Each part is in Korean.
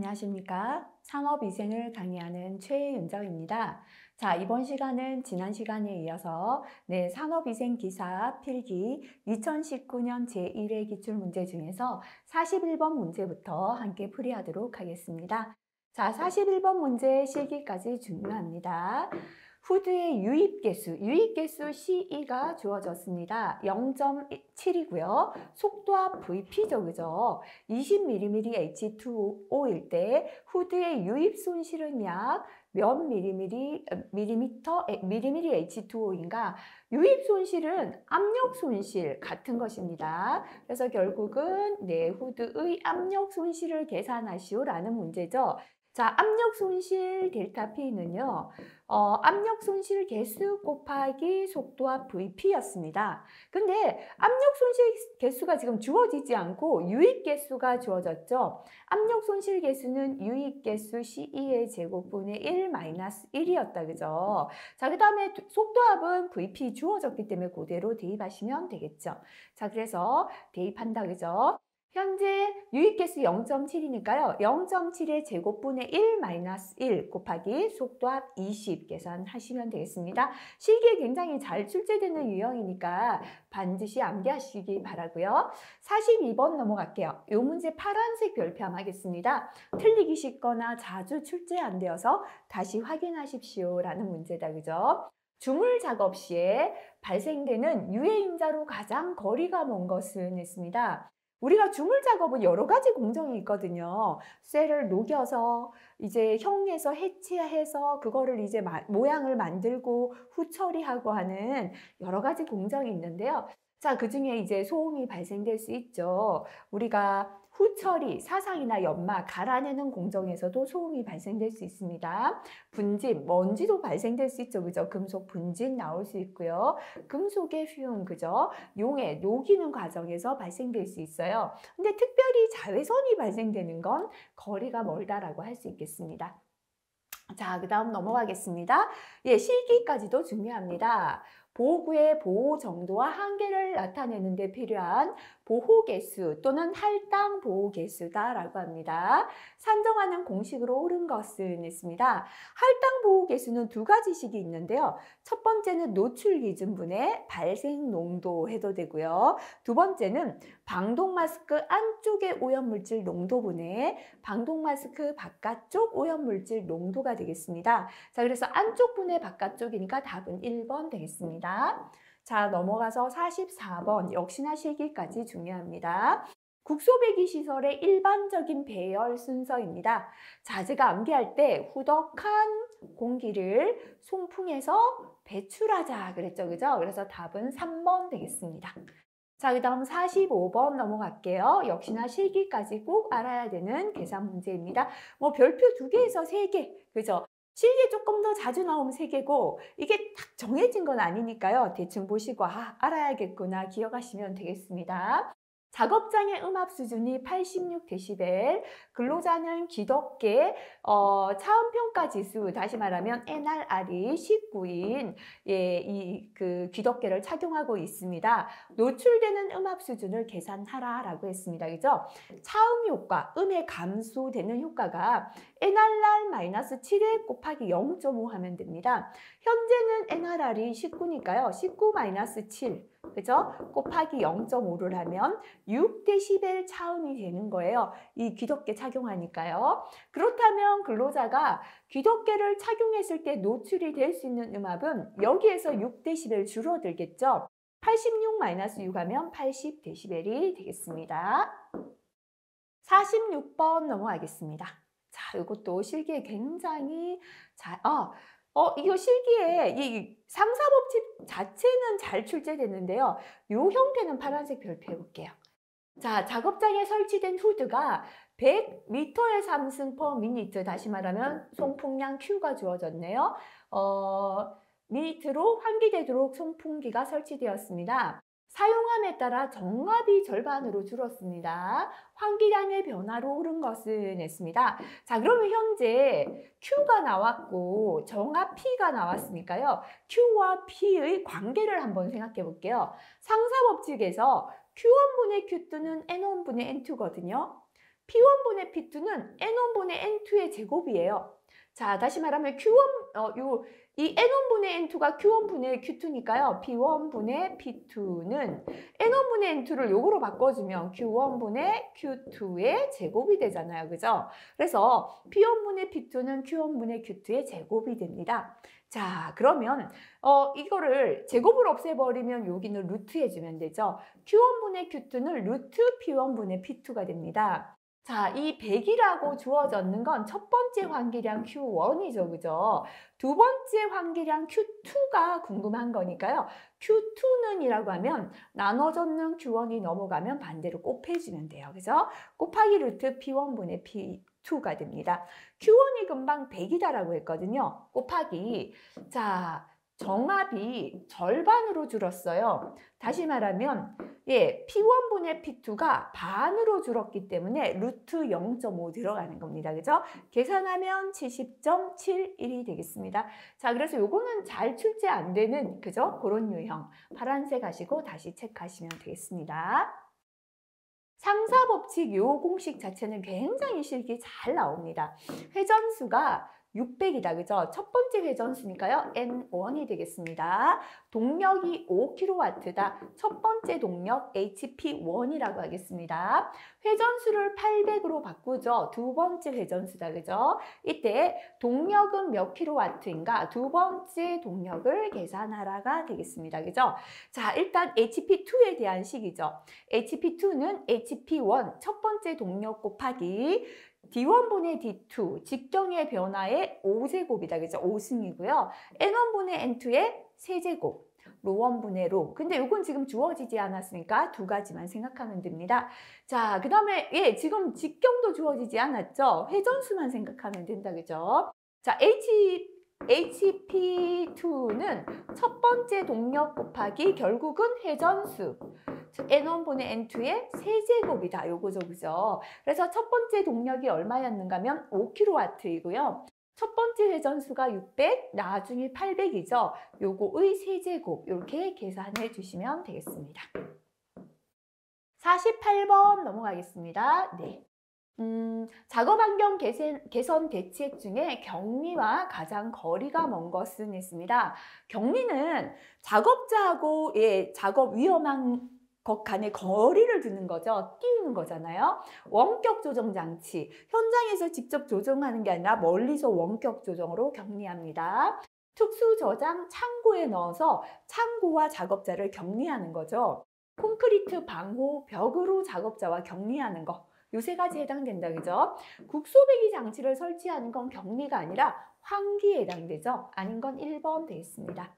안녕하십니까. 산업위생을 강의하는 최윤정입니다. 자, 이번 시간은 지난 시간에 이어서 산업위생 기사 필기 2019년 제1회 기출문제 중에서 41번 문제부터 함께 풀이하도록 하겠습니다. 자, 41번 문제 실기까지 중요합니다. 후드의 유입개수 CE가 주어졌습니다. 0.7이고요. 속도와 VP죠, 그죠? 20mm H2O일 때 후드의 유입 손실은 약 몇 밀리미터 H2O인가? 유입 손실은 압력 손실 같은 것입니다. 그래서 결국은 후드의 압력 손실을 계산하시오라는 문제죠. 자, 압력 손실 델타 P는요. 압력 손실 개수 곱하기 속도와 VP였습니다. 근데 압력 손실 개수가 지금 주어지지 않고 유입 개수가 주어졌죠. 압력 손실 개수는 유입 개수 CE의 제곱분의 1-1이었다. 그죠? 자, 그 다음에 속도압은 VP 주어졌기 때문에 그대로 대입하시면 되겠죠. 자, 그래서 대입한다. 그죠? 현재 유입개수 0.7이니까요. 0.7의 제곱분의 1-1 곱하기 속도압 20 계산하시면 되겠습니다. 실기에 굉장히 잘 출제되는 유형이니까 반드시 암기하시기 바라고요. 42번 넘어갈게요. 이 문제 파란색 별표함 하겠습니다. 틀리기 쉽거나 자주 출제 안 되어서 다시 확인하십시오라는 문제다. 그죠? 주물 작업 시에 발생되는 유해인자로 가장 거리가 먼 것은 했습니다. 우리가 주물 작업은 여러 가지 공정이 있거든요. 쇠를 녹여서 이제 형에서 해체해서 그거를 이제 모양을 만들고 후처리하고 하는 여러 가지 공정이 있는데요. 자, 그중에 이제 소음이 발생될 수 있죠. 우리가 후처리, 사상이나 연마, 갈아내는 공정에서도 소음이 발생될 수 있습니다. 분진, 먼지도 발생될 수 있죠. 그죠? 금속 분진 나올 수 있고요. 금속의 휘움, 그죠? 용해, 녹이는 과정에서 발생될 수 있어요. 근데 특별히 자외선이 발생되는 건 거리가 멀다라고 할 수 있겠습니다. 자, 그 다음 넘어가겠습니다. 예, 실기까지도 중요합니다. 보호구의 보호 정도와 한계를 나타내는 데 필요한 보호개수 또는 할당 보호개수다라고 합니다. 산정하는 공식으로 옳은 것은 있습니다. 할당 보호개수는 두 가지식이 있는데요. 첫 번째는 노출 기준분의 발생 농도 해도 되고요. 두 번째는 방독 마스크 안쪽의 오염물질 농도분의 방독 마스크 바깥쪽 오염물질 농도가 되겠습니다. 자, 그래서 안쪽 분의 바깥쪽이니까 답은 1번 되겠습니다. 자, 넘어가서 44번 역시나 실기까지 중요합니다. 국소배기 시설의 일반적인 배열 순서입니다. 자, 제가 암기할 때 후덕한 공기를 송풍해서 배출하자 그랬죠. 그죠? 그래서 답은 3번 되겠습니다. 자, 그 다음 45번 넘어갈게요. 역시나 실기까지 꼭 알아야 되는 계산 문제입니다. 뭐 별표 2개에서 3개, 그죠? 실기에 조금 더 자주 나오면 3개고 이게 딱 정해진 건 아니니까요. 대충 보시고 알아야겠구나 기억하시면 되겠습니다. 작업장의 음압 수준이 86dB, 근로자는 기덥게 차음평가 지수, 다시 말하면 NRR이 19인 기덥계를 착용하고 있습니다. 노출되는 음압 수준을 계산하라라고 했습니다. 그죠? 차음 효과, 음의 감소되는 효과가 NRR-7에 곱하기 0.5 하면 됩니다. 현재는 NRR이 19니까요. 19-7. 그죠? 곱하기 0.5를 하면 6dB 차음이 되는 거예요. 이 귀덮개 착용하니까요. 그렇다면 근로자가 귀덮개를 착용했을 때 노출이 될 수 있는 음압은 여기에서 6dB 줄어들겠죠. 86-6 하면 80dB이 되겠습니다. 46번 넘어가겠습니다. 자, 이것도 실기에 굉장히 이거 실기에 이 상사법칙 자체는 잘 출제되는데요. 이 형태는 파란색 별표 해볼게요. 자, 작업장에 설치된 후드가 100m의 상승 per minute, 다시 말하면 송풍량 Q가 주어졌네요. 미니트로 환기되도록 송풍기가 설치되었습니다. 사용함에 따라 정압이 절반으로 줄었습니다. 환기량의 변화로 오른 것은 했습니다. 자, 그러면 현재 Q가 나왔고 정압 P가 나왔으니까요. Q와 P의 관계를 한번 생각해 볼게요. 상사법칙에서 Q1분의 Q2는 N1분의 N2거든요. P1분의 P2는 N1분의 N2의 제곱이에요. 자, 다시 말하면 이 N1분의 N2가 Q1분의 Q2니까요. P1분의 P2는 N1분의 N2를 요거로 바꿔주면 Q1분의 Q2의 제곱이 되잖아요. 그죠? 그래서 P1분의 P2는 Q1분의 Q2의 제곱이 됩니다. 자, 그러면 이거를 제곱을 없애버리면 여기는 루트 해주면 되죠. Q1분의 Q2는 루트 P1분의 P2가 됩니다. 자, 이 100이라고 주어졌는 건 첫 번째 환기량 Q1이죠. 그죠? 두 번째 환기량 Q2가 궁금한 거니까요. Q2는 이라고 하면 나눠졌는 Q1이 넘어가면 반대로 곱해주면 돼요. 그죠? 곱하기 루트 P1분의 P2가 됩니다. Q1이 금방 100이다라고 했거든요. 곱하기. 자, 정합이 절반으로 줄었어요. 다시 말하면 P1분의 P2가 반으로 줄었기 때문에 루트 0.5 들어가는 겁니다. 그죠? 계산하면 70.71이 되겠습니다. 자, 그래서 요거는 잘 출제 안 되는 그죠? 그런 유형. 파란색 하시고 다시 체크하시면 되겠습니다. 상사법칙 요 공식 자체는 굉장히 실기 잘 나옵니다. 회전수가 600이다. 그죠? 첫 번째 회전수니까요. N1이 되겠습니다. 동력이 5kW다. 첫 번째 동력 HP1이라고 하겠습니다. 회전수를 800으로 바꾸죠. 두 번째 회전수다. 그죠? 이때 동력은 몇 kW인가? 두 번째 동력을 계산하라가 되겠습니다. 그죠? 자, 일단 HP2에 대한 식이죠. HP2는 HP1 첫 번째 동력 곱하기 D1분의 D2 직경의 변화의 5제곱이다. 그죠? 5승이고요. N1분의 N2의 세제곱. 로1분의 로. 근데 이건 지금 주어지지 않았으니까 두 가지만 생각하면 됩니다. 자, 그 다음에 지금 직경도 주어지지 않았죠? 회전수만 생각하면 된다. 그죠? 자, HP2는 첫 번째 동력 곱하기 결국은 회전수. N1분의 N2의 세제곱이다. 요거죠. 그죠? 그래서 첫 번째 동력이 얼마였는가 하면 5kW이고요. 첫 번째 회전수가 600, 나중에 800이죠. 요거의 세제곱 이렇게 계산해 주시면 되겠습니다. 48번 넘어가겠습니다. 네. 작업 환경 개선 대책 중에 격리와 가장 거리가 먼 것은 있습니다. 격리는 작업자하고 작업 위험한 것 간의 거리를 두는 거죠. 띄우는 거잖아요. 원격 조정 장치. 현장에서 직접 조정하는 게 아니라 멀리서 원격 조정으로 격리합니다. 특수 저장 창고에 넣어서 창고와 작업자를 격리하는 거죠. 콘크리트 방호 벽으로 작업자와 격리하는 거. 요 세 가지 해당된다. 그죠? 국소배기 장치를 설치하는 건 격리가 아니라 환기에 해당되죠. 아닌 건 1번 되겠습니다.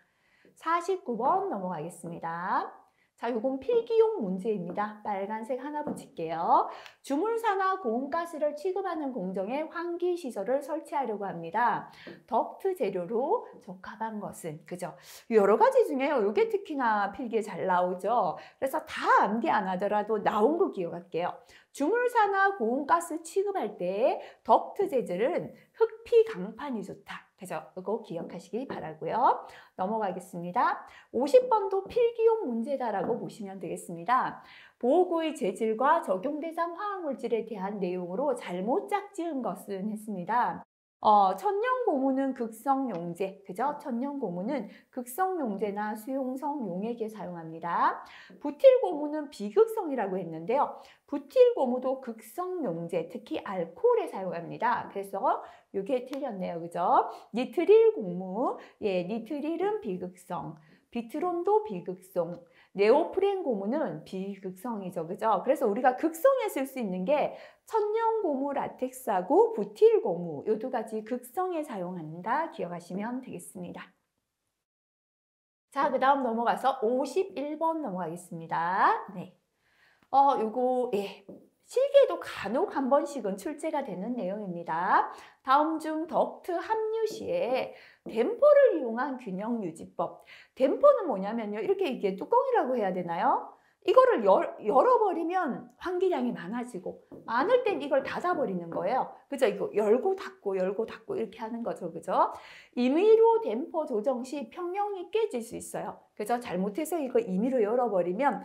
49번 넘어가겠습니다. 자, 요건 필기용 문제입니다. 빨간색 하나 붙일게요. 주물사나 고온가스를 취급하는 공정에 환기시설을 설치하려고 합니다. 덕트 재료로 적합한 것은, 그죠? 여러 가지 중에요. 요게 특히나 필기에 잘 나오죠. 그래서 다 암기 안 하더라도 나온 거 기억할게요. 주물사나 고온가스 취급할 때 덕트 재질은 흑피 강판이 좋다. 그죠? 이거 기억하시기 바라고요. 넘어가겠습니다. 50번도 필기용 문제다라고 보시면 되겠습니다. 보호구의 재질과 적용 대상 화학물질에 대한 내용으로 잘못 짝지은 것은 했습니다. 천연 고무는 극성 용제, 그죠? 천연 고무는 극성 용제나 수용성 용액에 사용합니다. 부틸 고무는 비극성이라고 했는데요. 부틸 고무도 극성 용제, 특히 알코올에 사용합니다. 그래서 이게 틀렸네요, 그죠? 니트릴 고무, 니트릴은 비극성, 비트론도 비극성. 네오프렌 고무는 비극성이죠. 그죠? 그래서 우리가 극성에 쓸 수 있는 게 천연 고무 라텍스하고 부틸 고무 이 두 가지 극성에 사용한다. 기억하시면 되겠습니다. 자, 그 다음 넘어가서 51번 넘어가겠습니다. 네. 요거, 실기에도 간혹 한 번씩은 출제가 되는 내용입니다. 다음 중 덕트 함유 시에 댐퍼를 이용한 균형 유지법. 댐퍼는 뭐냐면요. 이렇게 이게 뚜껑이라고 해야 되나요? 이거를 열어버리면 환기량이 많아지고 많을 땐 이걸 닫아버리는 거예요. 그죠? 이거 열고 닫고 열고 닫고 이렇게 하는 거죠. 그죠? 임의로 댐퍼 조정 시 평형이 깨질 수 있어요. 그죠? 잘못해서 이거 임의로 열어버리면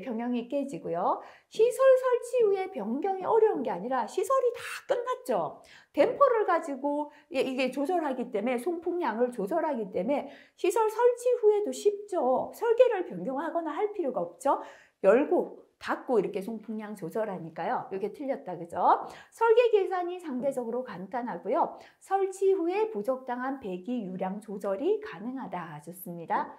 평형이 깨지고요. 시설 설치 후에 변경이 어려운 게 아니라 시설이 다 끝났죠. 댐퍼를 가지고 이게 조절하기 때문에 송풍량을 조절하기 때문에 시설 설치 후에도 쉽죠. 설계를 변경하거나 할 필요가 없죠. 열고 닫고 이렇게 송풍량 조절하니까요. 이게 틀렸다, 그죠? 설계 계산이 상대적으로 간단하고요. 설치 후에 부적당한 배기 유량 조절이 가능하다. 좋습니다.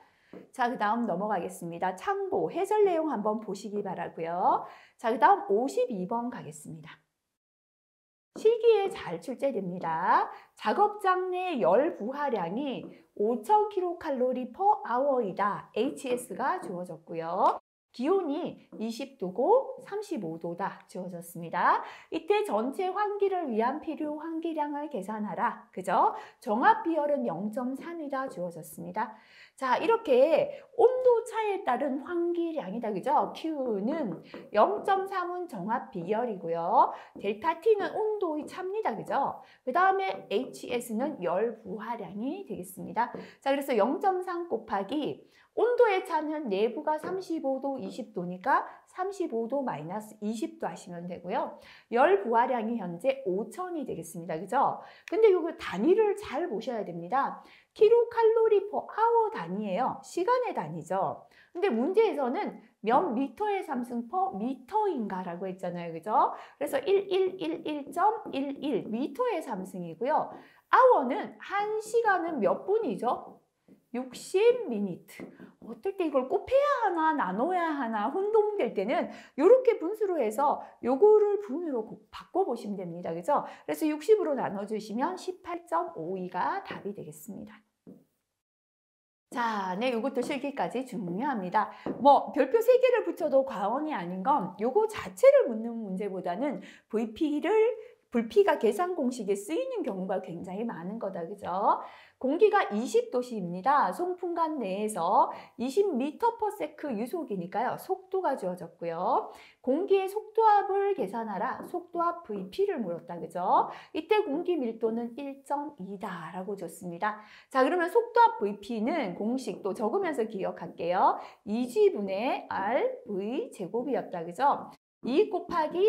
자, 그 다음 넘어가겠습니다. 참고, 해설 내용 한번 보시기 바라고요. 자, 그 다음 52번 가겠습니다. 실기에 잘 출제됩니다. 작업장 내 열 부하량이 5,000kcal/h이다. HS가 주어졌고요. 기온이 20도고 35도다 주어졌습니다. 이때 전체 환기를 위한 필요 환기량을 계산하라. 그죠? 정합 비열은 0.3이다 주어졌습니다. 자, 이렇게 온도 차에 따른 환기량이다. 그죠? Q는 0.3은 정합 비열이고요. 델타 T는 온도의 차입니다. 그죠? 그 다음에 HS는 열 부하량이 되겠습니다. 자, 그래서 0.3 곱하기 온도의 차는 내부가 35도, 20도니까 35도 마이너스 20도 하시면 되고요. 열 부하량이 현재 5,000이 되겠습니다. 그죠? 근데 이거 단위를 잘 보셔야 됩니다. kcal/h 단위예요. 시간의 단위죠. 근데 문제에서는 몇 미터의 삼승 per 미터인가 라고 했잖아요. 그죠? 그래서 1111.11 미터의 삼승이고요. hour는 1시간은 몇 분이죠? 60미니트. 어떨 때 이걸 곱해야 하나 나눠야 하나 혼동될 때는 이렇게 분수로 해서 요거를 분으로 바꿔보시면 됩니다. 그죠? 그래서 60으로 나눠주시면 18.52가 답이 되겠습니다. 자, 네, 요것도 실기까지 중요합니다. 뭐 별표 3개를 붙여도 과언이 아닌 건 요거 자체를 묻는 문제보다는 불피가 계산 공식에 쓰이는 경우가 굉장히 많은 거다. 그죠? 공기가 20도씨입니다. 송풍관 내에서 20m/s 유속이니까요. 속도가 주어졌고요. 공기의 속도압을 계산하라. 속도압 VP를 물었다. 그죠? 이때 공기 밀도는 1.2다 라고 줬습니다. 자, 그러면 속도압 VP는 공식 또 적으면서 기억할게요. 2G분의 RV 제곱이었다. 그죠? 2 곱하기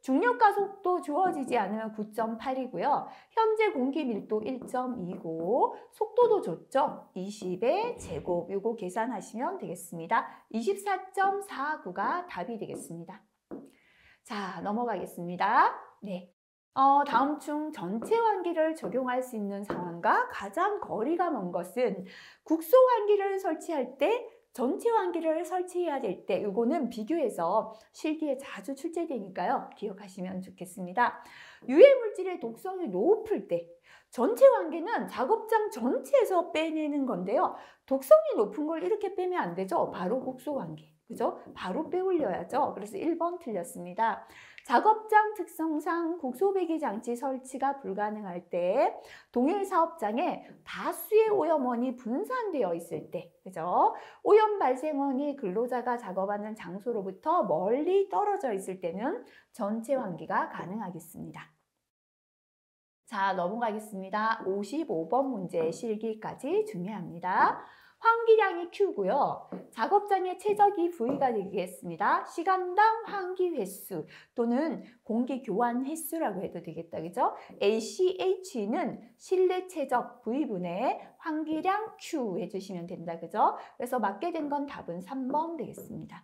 중력과 속도 주어지지 않으면 9.8이고요. 현재 공기 밀도 1.2고 속도도 줬죠. 20의 제곱 요거 계산하시면 되겠습니다. 24.49가 답이 되겠습니다. 자, 넘어가겠습니다. 네. 다음 중 전체 환기를 적용할 수 있는 상황과 가장 거리가 먼 것은 국소 환기를 설치할 때 전체 환기를 설치해야 될 때 이거는 비교해서 실기에 자주 출제되니까요. 기억하시면 좋겠습니다. 유해 물질의 독성이 높을 때 전체 환기는 작업장 전체에서 빼내는 건데요. 독성이 높은 걸 이렇게 빼면 안 되죠. 바로 국소 환기. 그죠? 바로 빼올려야죠. 그래서 1번 틀렸습니다. 작업장 특성상 국소배기 장치 설치가 불가능할 때 동일 사업장에 다수의 오염원이 분산되어 있을 때, 그죠? 오염 발생원이 근로자가 작업하는 장소로부터 멀리 떨어져 있을 때는 전체 환기가 가능하겠습니다. 자, 넘어가겠습니다. 55번 문제 실기까지 중요합니다. 환기량이 Q고요. 작업장의 최적이 V가 되겠습니다. 시간당 환기 횟수 또는 공기 교환 횟수라고 해도 되겠다. 그죠? ACH는 실내 최적 V분의 환기량 Q 해주시면 된다. 그죠? 그래서 맞게 된 건 답은 3번 되겠습니다.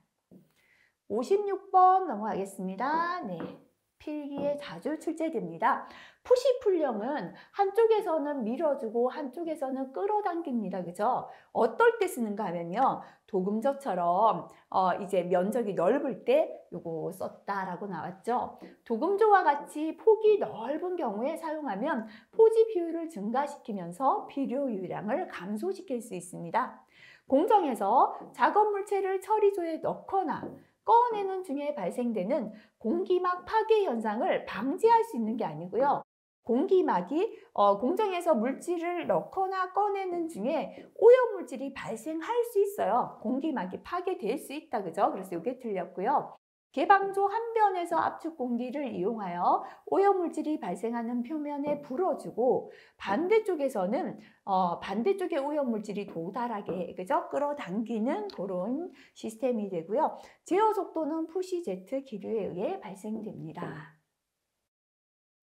56번 넘어가겠습니다. 네. 필기에 자주 출제됩니다. 푸시풀령은 한쪽에서는 밀어주고 한쪽에서는 끌어당깁니다. 그죠? 어떨 때 쓰는가 하면요. 도금조처럼 이제 면적이 넓을 때 요거 썼다라고 나왔죠. 도금조와 같이 폭이 넓은 경우에 사용하면 포지 비율을 증가시키면서 필요 유량을 감소시킬 수 있습니다. 공정에서 작업 물체를 처리소에 넣거나 꺼내는 중에 발생되는 공기막 파괴 현상을 방지할 수 있는 게 아니고요. 공기막이 공정에서 물질을 넣거나 꺼내는 중에 오염물질이 발생할 수 있어요. 공기막이 파괴될 수 있다. 그죠? 그래서 이게 틀렸고요. 개방조 한 변에서 압축 공기를 이용하여 오염물질이 발생하는 표면에 불어주고 반대쪽에서는 반대쪽에 오염물질이 도달하게 그죠? 끌어당기는 그런 시스템이 되고요. 제어 속도는 푸시 제트 기류에 의해 발생됩니다.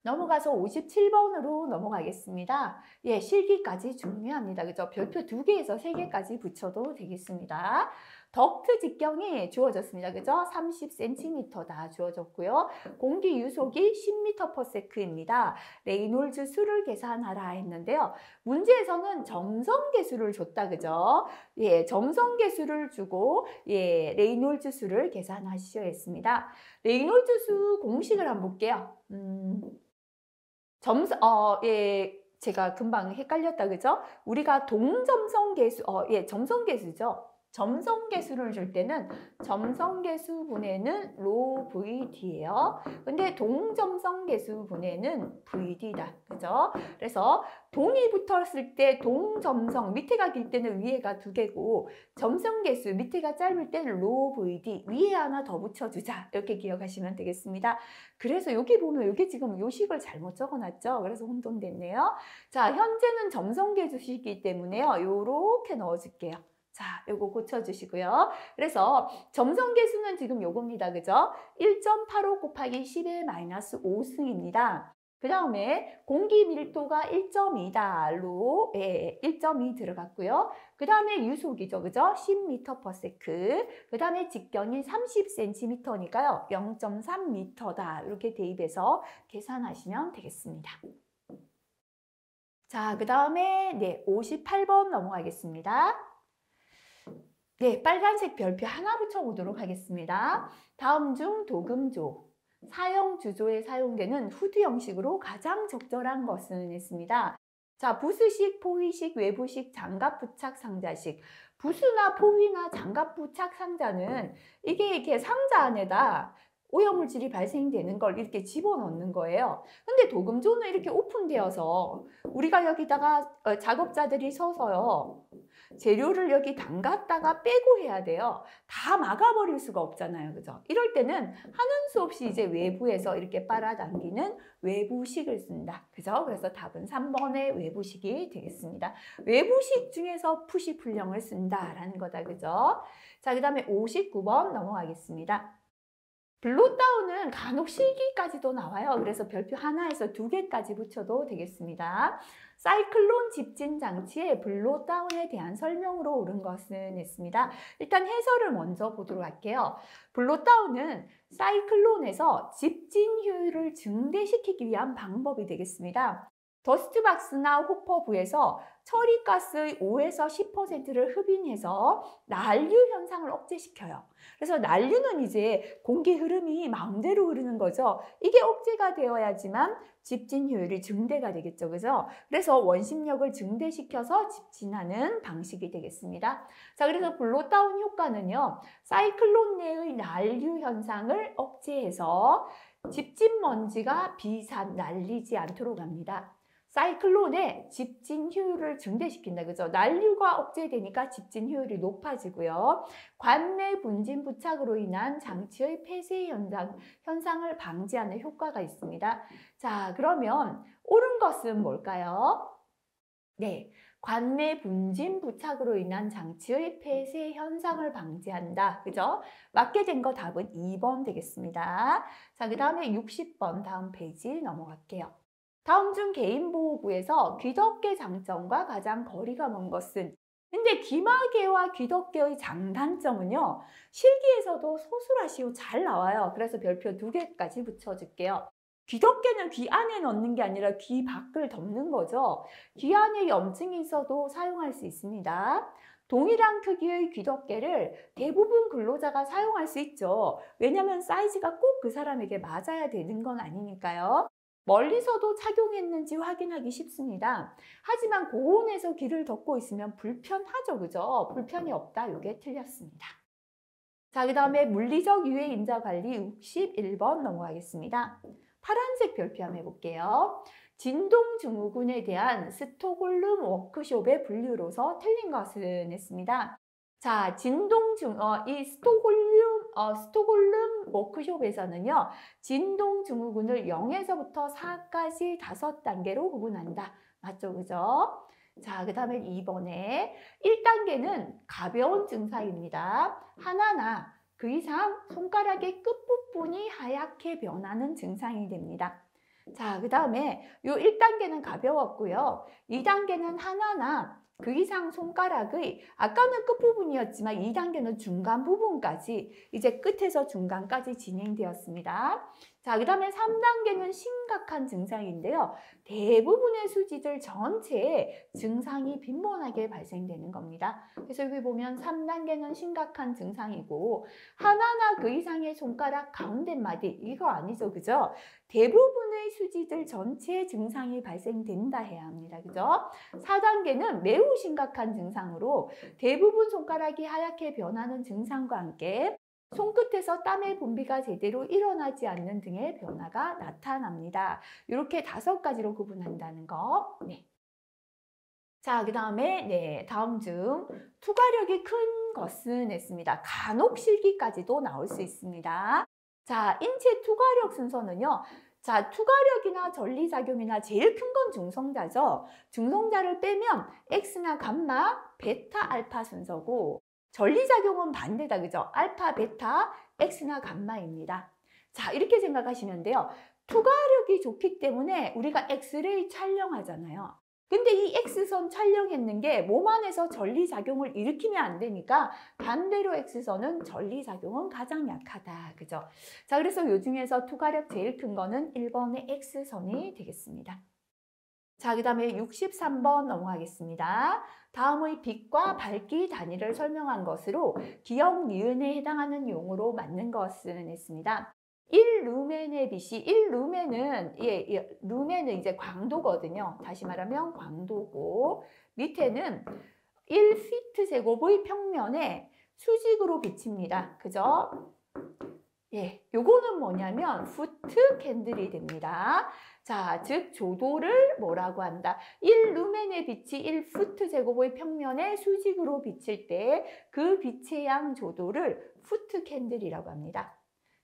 넘어가서 57번으로 넘어가겠습니다. 예, 실기까지 중요합니다. 그죠? 별표 2개에서 3개까지 붙여도 되겠습니다. 덕트 직경이 주어졌습니다. 그죠? 30cm다 주어졌고요. 공기 유속이 10m/s입니다. 레이놀즈 수를 계산하라 했는데요. 문제에서는 점성계수를 줬다. 그죠? 예, 점성계수를 주고 예, 레이놀즈 수를 계산하시오 했습니다. 레이놀즈 수 공식을 한번 볼게요. 예, 제가 금방 헷갈렸다, 그죠? 우리가 동점성계수, 예, 점성계수죠. 점성계수를 줄 때는 점성계수분해는 로 VD예요. 근데 동점성계수분해는 VD다. 그죠? 그래서 동이 붙었을 때 동점성, 밑에가 길 때는 위에가 2개고 점성계수, 밑에가 짧을 때는 로 VD, 위에 하나 더 붙여주자. 이렇게 기억하시면 되겠습니다. 그래서 여기 보면 여기 지금 요식을 잘못 적어놨죠. 그래서 혼돈됐네요. 자, 현재는 점성계수시기 때문에요. 요렇게 넣어줄게요. 자, 요거 고쳐주시고요. 그래서 점성계수는 지금 요겁니다. 그죠? 1.85 곱하기 10의 마이너스 5승입니다. 그 다음에 공기 밀도가 1.2다로 1.2 들어갔고요. 그 다음에 유속이죠. 그죠? 10m/s. 그 다음에 직경이 30cm니까요. 0.3m다. 이렇게 대입해서 계산하시면 되겠습니다. 자, 그 다음에 네, 58번 넘어가겠습니다. 네, 빨간색 별표 하나 붙여보도록 하겠습니다. 다음 중 도금조, 사형 주조에 사용되는 후드 형식으로 가장 적절한 것은 했습니다. 자, 부수식, 포위식, 외부식, 장갑 부착 상자식. 부수나 포위나 장갑 부착 상자는 이게 이렇게 상자 안에다 오염물질이 발생되는 걸 이렇게 집어넣는 거예요. 근데 도금조는 이렇게 오픈되어서 우리가 여기다가 작업자들이 서서요. 재료를 여기 담갔다가 빼고 해야 돼요. 다 막아버릴 수가 없잖아요. 그죠? 이럴 때는 하는 수 없이 이제 외부에서 이렇게 빨아당기는 외부식을 쓴다. 그죠? 그래서 답은 3번의 외부식이 되겠습니다. 외부식 중에서 푸시 풀령을 쓴다라는 거다. 그죠? 자, 그 다음에 59번 넘어가겠습니다. 블로다운은 간혹 실기까지도 나와요. 그래서 별표 하나에서 2개까지 붙여도 되겠습니다. 사이클론 집진 장치의 블로다운에 대한 설명으로 옳은 것은 했습니다. 일단 해설을 먼저 보도록 할게요. 블로다운은 사이클론에서 집진 효율을 증대시키기 위한 방법이 되겠습니다. 더스트박스나 호퍼부에서 처리가스의 5에서 10%를 흡인해서 난류 현상을 억제시켜요. 그래서 난류는 이제 공기 흐름이 마음대로 흐르는 거죠. 이게 억제가 되어야지만 집진 효율이 증대가 되겠죠. 그죠? 그래서 원심력을 증대시켜서 집진하는 방식이 되겠습니다. 자, 그래서 블로다운 효과는요. 사이클론 내의 난류 현상을 억제해서 집진 먼지가 비산 날리지 않도록 합니다. 사이클론의 집진 효율을 증대시킨다. 그죠? 난류가 억제되니까 집진 효율이 높아지고요. 관내 분진 부착으로 인한 장치의 폐쇄 현상을 방지하는 효과가 있습니다. 자, 그러면 옳은 것은 뭘까요? 네. 관내 분진 부착으로 인한 장치의 폐쇄 현상을 방지한다. 그죠? 맞게 된 거 답은 2번 되겠습니다. 자, 그 다음에 60번 다음 페이지 넘어갈게요. 다음 중 개인보호구에서 귀덮개 장점과 가장 거리가 먼 것은? 근데 기마개와 귀덮개의 장단점은요. 실기에서도 소술하시오 잘 나와요. 그래서 별표 2개까지 붙여줄게요. 귀덮개는 귀 안에 넣는 게 아니라 귀 밖을 덮는 거죠. 귀 안에 염증이 있어도 사용할 수 있습니다. 동일한 크기의 귀덮개를 대부분 근로자가 사용할 수 있죠. 왜냐하면 사이즈가 꼭 그 사람에게 맞아야 되는 건 아니니까요. 멀리서도 착용했는지 확인하기 쉽습니다. 하지만 고온에서 귀를 덮고 있으면 불편하죠. 그죠? 불편이 없다. 이게 틀렸습니다. 자, 그 다음에 물리적 유해 인자 관리 61번 넘어가겠습니다. 파란색 별표 한번 해볼게요. 진동 증후군에 대한 스톡홀름 워크숍의 분류로서 틀린 것은 했습니다. 자, 이 스톡홀름 스톡홀름 워크숍에서는요, 진동 증후군을 0에서부터 4까지 5단계로 구분한다. 맞죠? 그죠? 자, 그 다음에 2번에 1단계는 가벼운 증상입니다. 하나나 그 이상 손가락의 끝부분이 하얗게 변하는 증상이 됩니다. 자, 그 다음에 요 1단계는 가벼웠고요. 2단계는 하나나 그 이상 손가락의, 아까는 끝부분이었지만 2단계는 중간 부분까지, 이제 끝에서 중간까지 진행되었습니다. 자, 그 다음에 3단계는 심각한 증상인데요. 대부분의 수지들 전체에 증상이 빈번하게 발생되는 겁니다. 그래서 여기 보면 3단계는 심각한 증상이고, 하나나 그 이상의 손가락 가운데 마디, 이거 아니죠, 그죠? 대부분의 수지들 전체에 증상이 발생된다 해야 합니다, 그죠? 4단계는 매우 심각한 증상으로 대부분 손가락이 하얗게 변하는 증상과 함께 손끝에서 땀의 분비가 제대로 일어나지 않는 등의 변화가 나타납니다. 이렇게 5가지로 구분한다는 거. 네. 자, 그 다음에 다음 중 투과력이 큰 것은 했습니다. 간혹 실기까지도 나올 수 있습니다. 자, 인체 투과력 순서는요. 자, 투과력이나 전리작용이나 제일 큰 건 중성자죠. 중성자를 빼면 X나 감마, 베타, 알파 순서고, 전리작용은 반대다, 그죠? 알파, 베타, X나 감마입니다. 자, 이렇게 생각하시면 돼요. 투과력이 좋기 때문에 우리가 엑스레이 촬영하잖아요. 근데 이 X선 촬영했는 게 몸 안에서 전리작용을 일으키면 안 되니까 반대로 X선은 전리작용은 가장 약하다, 그죠? 자, 그래서 요 중에서 투과력 제일 큰 거는 1번의 X선이 되겠습니다. 자, 그 다음에 63번 넘어가겠습니다. 다음의 빛과 밝기 단위를 설명한 것으로 기억 니은에 해당하는 용어로 맞는 것은 했습니다. 1루멘의 빛이, 1루멘은, 루멘은 이제 광도거든요. 다시 말하면 광도고, 밑에는 1피트 제곱의 평면에 수직으로 비칩니다. 그죠? 예, 요거는 뭐냐면 푸트 캔들이 됩니다. 자, 즉 조도를 뭐라고 한다? 1루멘의 빛이 1푸트 제곱의 평면에 수직으로 비칠 때 그 빛의 양 조도를 푸트 캔들이라고 합니다.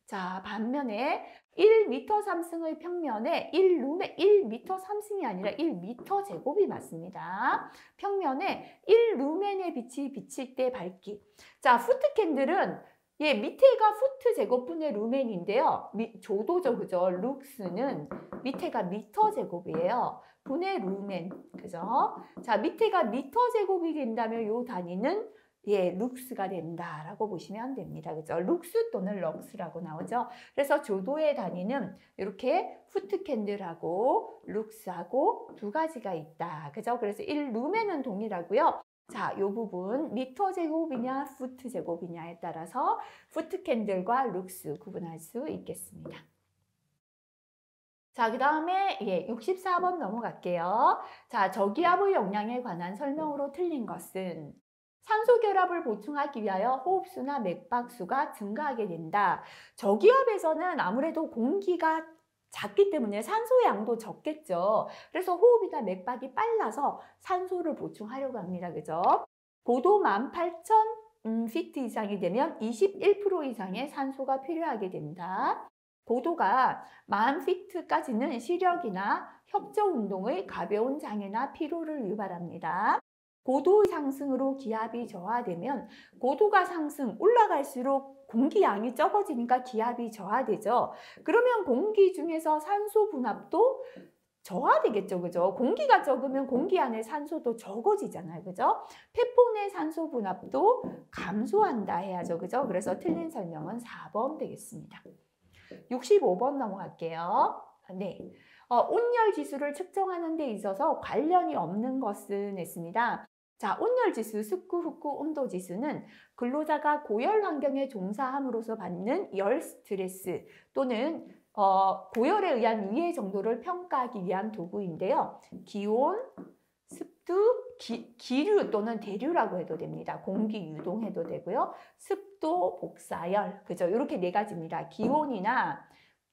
자, 반면에 1m 3승의 평면에 1m 3승이 아니라 1m 제곱이 맞습니다. 평면에 1루멘의 빛이 비칠 때 밝기. 자, 푸트 캔들은 밑에가 푸트 제곱분의 루멘인데요. 조도죠, 그죠? 룩스는 밑에가 미터 제곱이에요. 분의 루멘, 그죠? 자, 밑에가 미터 제곱이 된다면 요 단위는 룩스가 된다라고 보시면 됩니다. 그죠? 룩스 또는 럭스라고 나오죠. 그래서 조도의 단위는 이렇게 푸트 캔들하고 룩스하고 2가지가 있다. 그죠? 그래서 1루멘은 동일하고요. 자, 이 부분 미터 제곱이냐 푸트 제곱이냐에 따라서 푸트 캔들과 룩스 구분할 수 있겠습니다. 자, 그 다음에 64번 넘어갈게요. 자, 저기압의 영향에 관한 설명으로 틀린 것은 산소 결합을 보충하기 위하여 호흡수나 맥박수가 증가하게 된다. 저기압에서는 아무래도 공기가 작기 때문에 산소 양도 적겠죠. 그래서 호흡이나 맥박이 빨라서 산소를 보충하려고 합니다. 그죠? 고도 18,000피트 이상이 되면 21% 이상의 산소가 필요하게 된다. 고도가 10,000피트까지는 시력이나 협조 운동의 가벼운 장애나 피로를 유발합니다. 고도 상승으로 기압이 저하되면 고도가 올라갈수록 공기 양이 적어지니까 기압이 저하되죠. 그러면 공기 중에서 산소 분압도 저하되겠죠, 그죠? 공기가 적으면 공기 안에 산소도 적어지잖아요, 그죠? 폐포 내 산소 분압도 감소한다 해야죠, 그죠? 그래서 틀린 설명은 4번 되겠습니다. 65번 넘어갈게요. 네. 온열 지수를 측정하는 데 있어서 관련이 없는 것은 했습니다. 자, 온열 지수, 습구, 흡구, 온도 지수는 근로자가 고열 환경에 종사함으로써 받는 열 스트레스 또는 고열에 의한 위해 정도를 평가하기 위한 도구인데요. 기온, 습도, 기류 또는 대류라고 해도 됩니다. 공기 유동해도 되고요. 습도, 복사열, 그죠? 이렇게 4가지입니다. 기온이나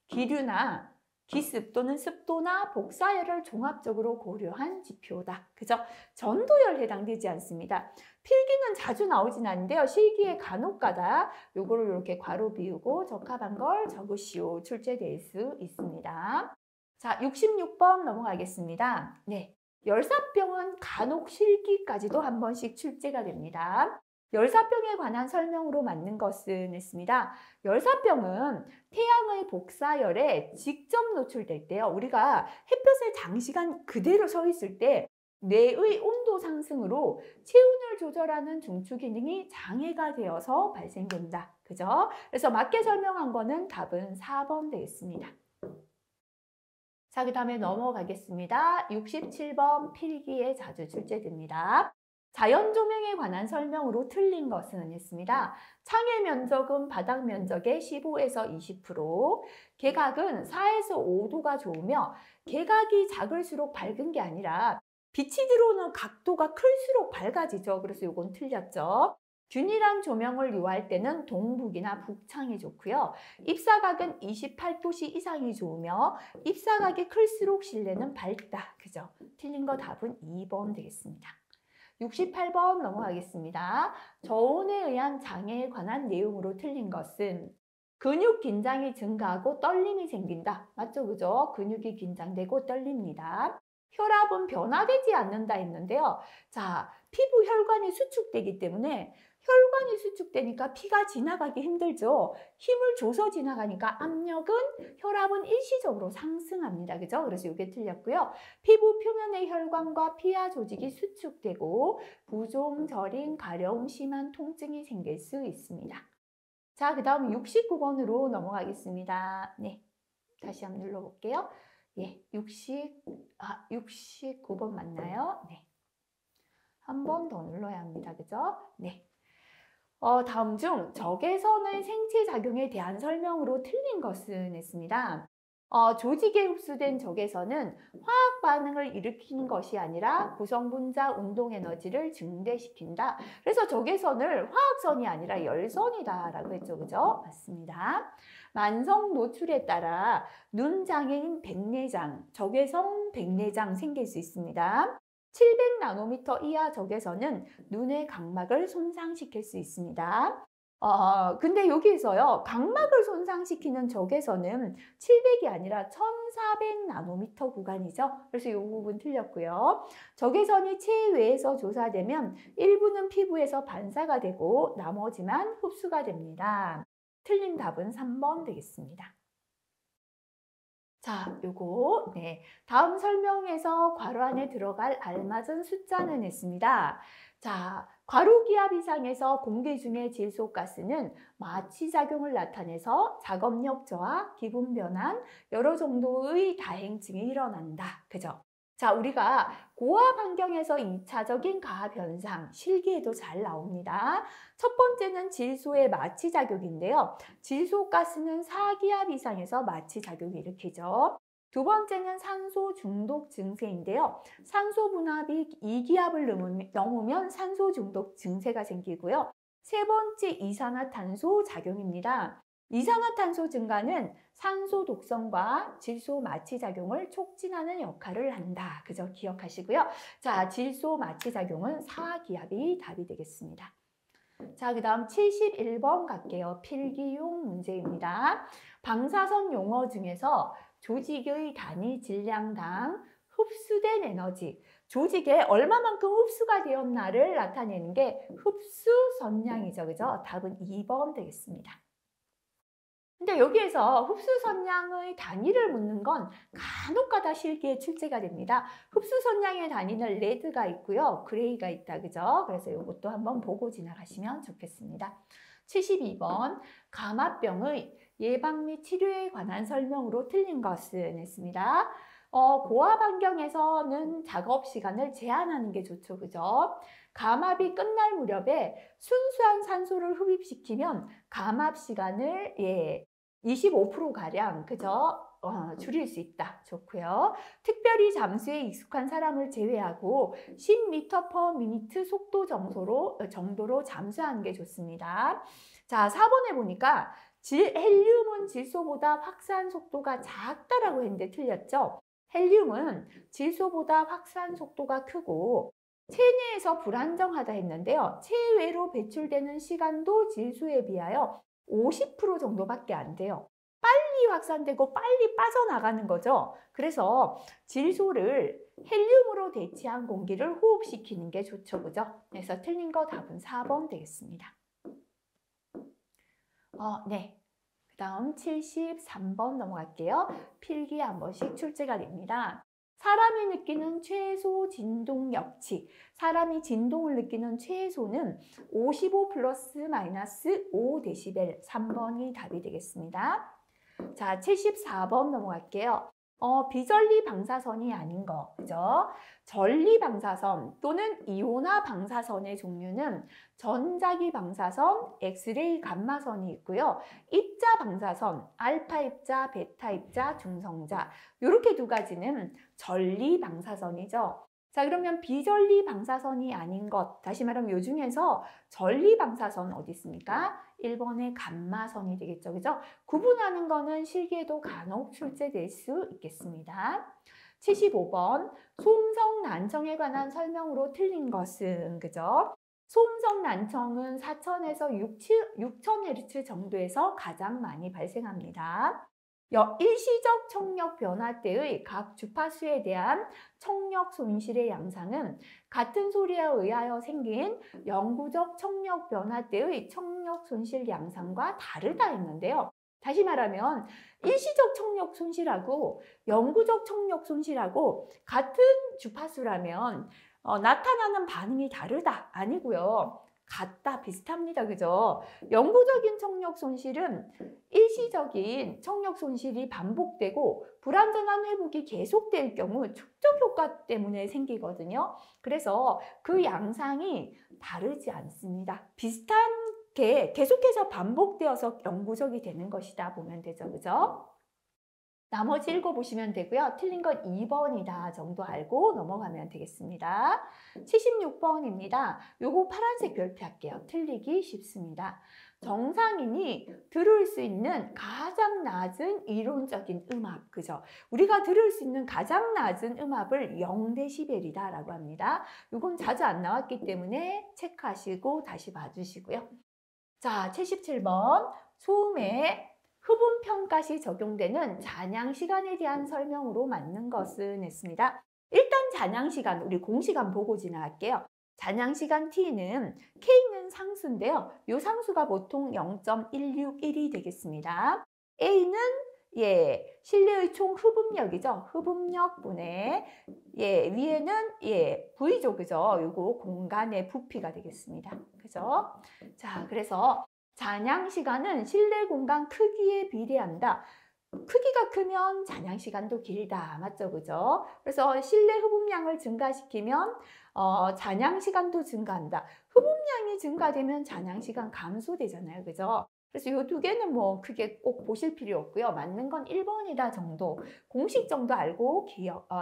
기류나 기습 또는 습도나 복사열을 종합적으로 고려한 지표다. 그죠? 전도열 해당되지 않습니다. 필기는 자주 나오진 않는데요. 실기에 간혹가다 요거를 이렇게 괄호 비우고 적합한 걸 적으시오. 출제될 수 있습니다. 자, 66번 넘어가겠습니다. 네. 열사병은 간혹 실기까지도 한 번씩 출제가 됩니다. 열사병에 관한 설명으로 맞는 것은 했습니다. 열사병은 태양의 복사열에 직접 노출될 때요. 우리가 햇볕에 장시간 그대로 서 있을 때 뇌의 온도 상승으로 체온을 조절하는 중추 기능이 장애가 되어서 발생된다. 그죠? 그래서 맞게 설명한 거는 답은 4번 되겠습니다. 자, 그 다음에 넘어가겠습니다. 67번 필기에 자주 출제됩니다. 자연조명에 관한 설명으로 틀린 것은 했습니다. 창의 면적은 바닥 면적의 15에서 20%, 개각은 4에서 5도가 좋으며 개각이 작을수록 밝은 게 아니라 빛이 들어오는 각도가 클수록 밝아지죠. 그래서 이건 틀렸죠. 균일한 조명을 요할 때는 동북이나 북창이 좋고요. 입사각은 28도씨 이상이 좋으며 입사각이 클수록 실내는 밝다. 그죠? 틀린 거 답은 2번 되겠습니다. 68번 넘어가겠습니다. 저온에 의한 장애에 관한 내용으로 틀린 것은 근육 긴장이 증가하고 떨림이 생긴다. 맞죠? 그죠? 근육이 긴장되고 떨립니다. 혈압은 변화되지 않는다 했는데요. 자, 피부 혈관이 수축되기 때문에 혈관이 수축되니까 피가 지나가기 힘들죠. 힘을 줘서 지나가니까 압력은 혈압은 일시적으로 상승합니다. 그죠? 그래서 이게 틀렸고요. 피부 표면의 혈관과 피하 조직이 수축되고 부종, 저림, 가려움, 심한 통증이 생길 수 있습니다. 자, 그 다음 69번으로 넘어가겠습니다. 네, 다시 한번 눌러볼게요. 예, 69번 맞나요? 네. 한 번 더 눌러야 합니다. 그죠? 네. 다음 중 적외선의 생체 작용에 대한 설명으로 틀린 것은 했습니다. 조직에 흡수된 적외선은 화학 반응을 일으키는 것이 아니라 구성분자 운동 에너지를 증대시킨다. 그래서 적외선을 화학선이 아니라 열선이다라고 했죠. 그죠? 맞습니다. 만성 노출에 따라 눈 장애인 백내장, 적외선 백내장 생길 수 있습니다. 700나노미터 이하 적외선은 눈의 각막을 손상시킬 수 있습니다. 근데 여기에서요, 각막을 손상시키는 적외선은 700이 아니라 1400나노미터 구간이죠. 그래서 이 부분 틀렸고요. 적외선이 체외에서 조사되면 일부는 피부에서 반사가 되고 나머지만 흡수가 됩니다. 틀린 답은 3번 되겠습니다. 자, 요거 네, 다음 설명에서 괄호 안에 들어갈 알맞은 숫자는 했습니다. 자, 괄호 기압 이상에서 공기 중의 질소가스는 마취작용을 나타내서 작업력 저하, 기분 변환, 여러 정도의 다행증이 일어난다. 그죠? 자, 우리가 고압 환경에서 2차적인 가압 현상, 실기에도 잘 나옵니다. 첫 번째는 질소의 마취작용인데요. 질소가스는 4기압 이상에서 마취작용을 일으키죠. 두 번째는 산소 중독 증세인데요. 산소 분압이 2기압을 넘으면 산소 중독 증세가 생기고요. 세 번째 이산화탄소 작용입니다. 이산화탄소 증가는 산소 독성과 질소 마취 작용을 촉진하는 역할을 한다. 그죠? 기억하시고요. 자, 질소 마취 작용은 4기압이 답이 되겠습니다. 자, 그 다음 71번 갈게요. 필기용 문제입니다. 방사선 용어 중에서 조직의 단위 질량당 흡수된 에너지, 조직에 얼마만큼 흡수가 되었나를 나타내는 게 흡수 선량이죠. 그죠? 답은 2번 되겠습니다. 근데 여기에서 흡수 선량의 단위를 묻는 건 간혹가다 실기에 출제가 됩니다. 흡수 선량의 단위는 레드가 있고요. 그레이가 있다. 그죠? 그래서 이것도 한번 보고 지나가시면 좋겠습니다. 72번 감압병의 예방 및 치료에 관한 설명으로 틀린 것은 했습니다. 고압 환경에서는 작업 시간을 제한하는 게 좋죠. 그죠? 감압이 끝날 무렵에 순수한 산소를 흡입시키면 감압 시간을 25%가량 그죠? 줄일 수 있다. 좋고요. 특별히 잠수에 익숙한 사람을 제외하고 10m/min 속도 정도로 잠수하는 게 좋습니다. 자, 4번에 보니까 헬륨은 질소보다 확산 속도가 작다라고 했는데 틀렸죠? 헬륨은 질소보다 확산 속도가 크고 체내에서 불안정하다 했는데요. 체외로 배출되는 시간도 질소에 비하여 50% 정도밖에 안 돼요. 빨리 확산되고 빨리 빠져나가는 거죠. 그래서 질소를 헬륨으로 대체한 공기를 호흡시키는 게 좋죠. 그죠? 그래서 틀린 거 답은 4번 되겠습니다. 네. 그 다음 73번 넘어갈게요. 필기 한 번씩 출제가 됩니다. 사람이 느끼는 최소 진동력치. 사람이 진동을 느끼는 최소는 55 플러스 마이너스 5데시벨. 3번이 답이 되겠습니다. 자, 74번 넘어갈게요. 비전리 방사선이 아닌 거, 그죠? 전리 방사선 또는 이온화 방사선의 종류는 전자기 방사선, 엑스레이 감마선이 있고요. 입자 방사선, 알파 입자, 베타 입자, 중성자 이렇게 두 가지는 전리 방사선이죠. 자, 그러면 비전리 방사선이 아닌 것, 다시 말하면 요 중에서 전리 방사선 어디 있습니까? 1번의 감마선이 되겠죠. 그죠? 구분하는 거는 실기에도 간혹 출제될 수 있겠습니다. 75번, 소음성 난청에 관한 설명으로 틀린 것은, 그죠? 소음성 난청은 4000에서 6000Hz 정도에서 가장 많이 발생합니다. 일시적 청력 변화 때의 각 주파수에 대한 청력 손실의 양상은 같은 소리에 의하여 생긴 영구적 청력 변화 때의 청력 손실 양상과 다르다 했는데요. 다시 말하면 일시적 청력 손실하고 영구적 청력 손실하고 같은 주파수라면 나타나는 반응이 다르다 아니고요. 같다, 비슷합니다. 그죠? 영구적인 청력 손실은 일시적인 청력 손실이 반복되고 불완전한 회복이 계속될 경우 축적 효과 때문에 생기거든요. 그래서 그 양상이 다르지 않습니다. 비슷하게 계속해서 반복되어서 영구적이 되는 것이다 보면 되죠. 그죠? 나머지 읽어보시면 되고요. 틀린 건 2번이다 정도 알고 넘어가면 되겠습니다. 76번입니다. 요거 파란색 별표할게요. 틀리기 쉽습니다. 정상인이 들을 수 있는 가장 낮은 이론적인 음압, 그죠? 우리가 들을 수 있는 가장 낮은 음압을 0데시벨이다 라고 합니다. 요건 자주 안 나왔기 때문에 체크하시고 다시 봐주시고요. 자, 77번 소음에 흡음 평가 시 적용되는 잔향 시간에 대한 설명으로 맞는 것은 했습니다. 일단 잔향 시간, 우리 공시간 보고 지나갈게요. 잔향 시간 T는 K는 상수인데요. 이 상수가 보통 0.161이 되겠습니다. A는 실내의 총 흡음력이죠. 흡음력분의 위에는 V죠, 그죠? 요거 공간의 부피가 되겠습니다. 그죠? 자, 그래서 잔향 시간은 실내 공간 크기에 비례한다. 크기가 크면 잔향 시간도 길다. 맞죠? 그죠? 그래서 실내 흡음량을 증가시키면 잔향 시간도 증가한다. 흡음량이 증가되면 잔향 시간 감소되잖아요. 그죠? 그래서 이 두 개는 뭐 크게 꼭 보실 필요 없고요. 맞는 건 1번이다 정도, 공식 정도 알고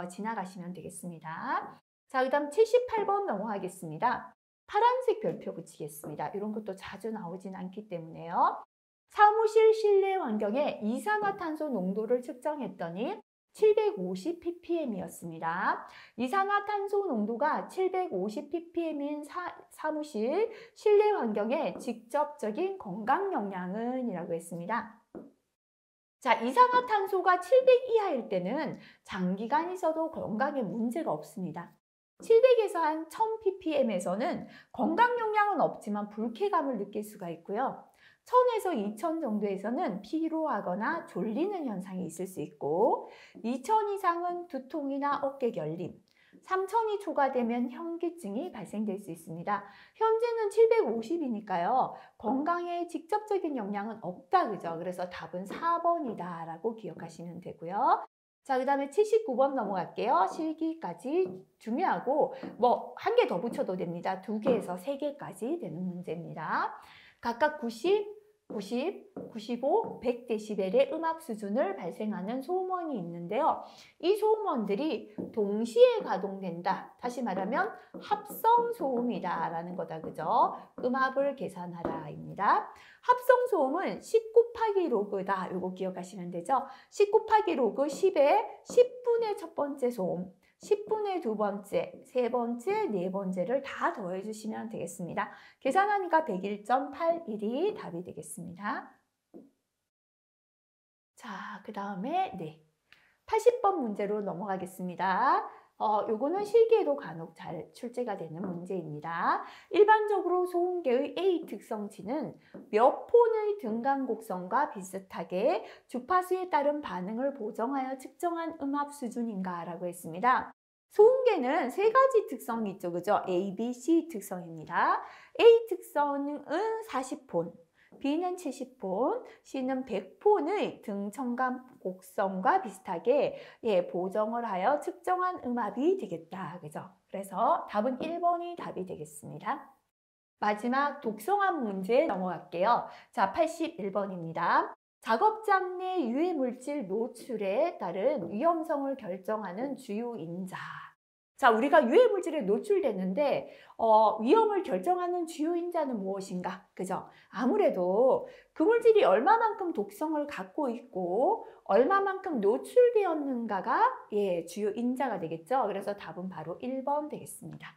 지나가시면 되겠습니다. 자, 그 다음 78번 넘어가겠습니다. 파란색 별표 붙이겠습니다. 이런 것도 자주 나오진 않기 때문에요. 사무실 실내 환경에 이산화탄소 농도를 측정했더니 750ppm이었습니다. 이산화탄소 농도가 750ppm인 사무실 실내 환경의 직접적인 건강 영향은 이라고 했습니다. 자, 이산화탄소가 700 이하일 때는 장기간 있어도 건강에 문제가 없습니다. 700에서 한 1000ppm에서는 건강 영향은 없지만 불쾌감을 느낄 수가 있고요. 1000에서 2000 정도에서는 피로하거나 졸리는 현상이 있을 수 있고 2000 이상은 두통이나 어깨 결림, 3000이 초과되면 현기증이 발생될 수 있습니다. 현재는 750이니까요. 건강에 직접적인 영향은 없다, 그죠? 그래서 답은 4번이다 라고 기억하시면 되고요. 자, 그 다음에 79번 넘어갈게요. 실기까지 중요하고 뭐 한 개 더 붙여도 됩니다. 2개에서 3개까지 되는 문제입니다. 각각 90, 90, 95, 100dB의 음압 수준을 발생하는 소음원이 있는데요. 이 소음원들이 동시에 가동된다. 다시 말하면 합성 소음이다라는 거다. 그죠? 음압을 계산하라입니다. 합성 소음은 10 곱하기 로그다. 이거 기억하시면 되죠? 10 곱하기 로그 10에 10분의 첫 번째 소음, 10분의 두 번째, 세 번째, 네 번째를 다 더해 주시면 되겠습니다. 계산하니까 101.81이 답이 되겠습니다. 자, 그 다음에 80번 문제로 넘어가겠습니다. 요거는 실기에도 간혹 잘 출제가 되는 문제입니다. 일반적으로 소음계의 A 특성치는 몇 폰의 등간 곡선과 비슷하게 주파수에 따른 반응을 보정하여 측정한 음압 수준인가 라고 했습니다. 소음계는 세 가지 특성이 있죠. 그죠? A, B, C 특성입니다. A 특성은 40폰, B는 70폰, C는 100폰의 등청간 곡선과 비슷하게 보정을 하여 측정한 음압이 되겠다. 그죠? 그래서 답은 1번이 답이 되겠습니다. 마지막 독성함 문제 넘어갈게요. 자, 81번입니다. 작업장 내 유해물질 노출에 따른 위험성을 결정하는 주요 인자. 자, 우리가 유해물질에 노출됐는데 위험을 결정하는 주요 인자는 무엇인가? 그죠? 아무래도 그 물질이 얼마만큼 독성을 갖고 있고 얼마만큼 노출되었는가가 주요 인자가 되겠죠? 그래서 답은 바로 1번 되겠습니다.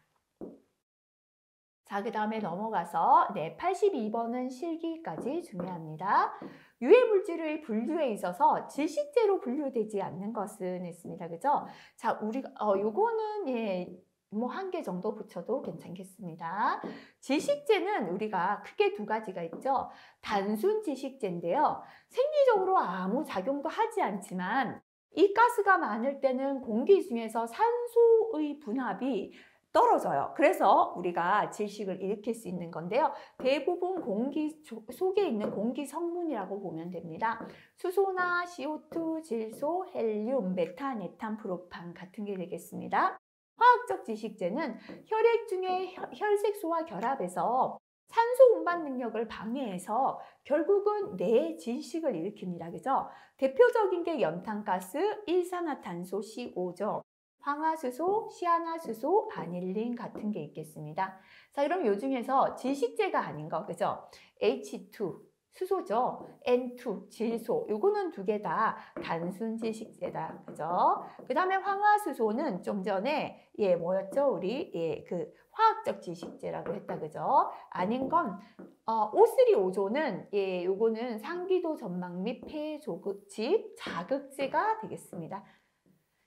자, 그 다음에 넘어가서 82번은 실기까지 중요합니다. 유해물질의 분류에 있어서 질식제로 분류되지 않는 것은 있습니다. 그죠? 자, 우리가 요거는 뭐 한 개 정도 붙여도 괜찮겠습니다. 질식제는 우리가 크게 두 가지가 있죠. 단순 질식제인데요. 생리적으로 아무 작용도 하지 않지만 이 가스가 많을 때는 공기 중에서 산소의 분압이 떨어져요. 그래서 우리가 질식을 일으킬 수 있는 건데요. 대부분 공기 속에 있는 공기 성분이라고 보면 됩니다. 수소나 CO2, 질소, 헬륨, 메탄, 에탄, 프로판 같은 게 되겠습니다. 화학적 질식제는 혈액 중에 혈색소와 결합해서 산소 운반 능력을 방해해서 결국은 뇌질식을 일으킵니다. 그죠? 대표적인 게 연탄가스, 일산화탄소, CO 죠. 황화수소, 시아나수소, 아닐린 같은 게 있겠습니다. 자, 그럼 요 중에서 질식제가 아닌 거, 그죠? H2, 수소죠. N2, 질소. 요거는 두 개 다 단순 질식제다. 그죠? 그 다음에 황화수소는 좀 전에, 뭐였죠? 우리, 그 화학적 질식제라고 했다. 그죠? 아닌 건, O3오조는, 요거는 상기도 점막 및 폐 조직 자극제가 되겠습니다.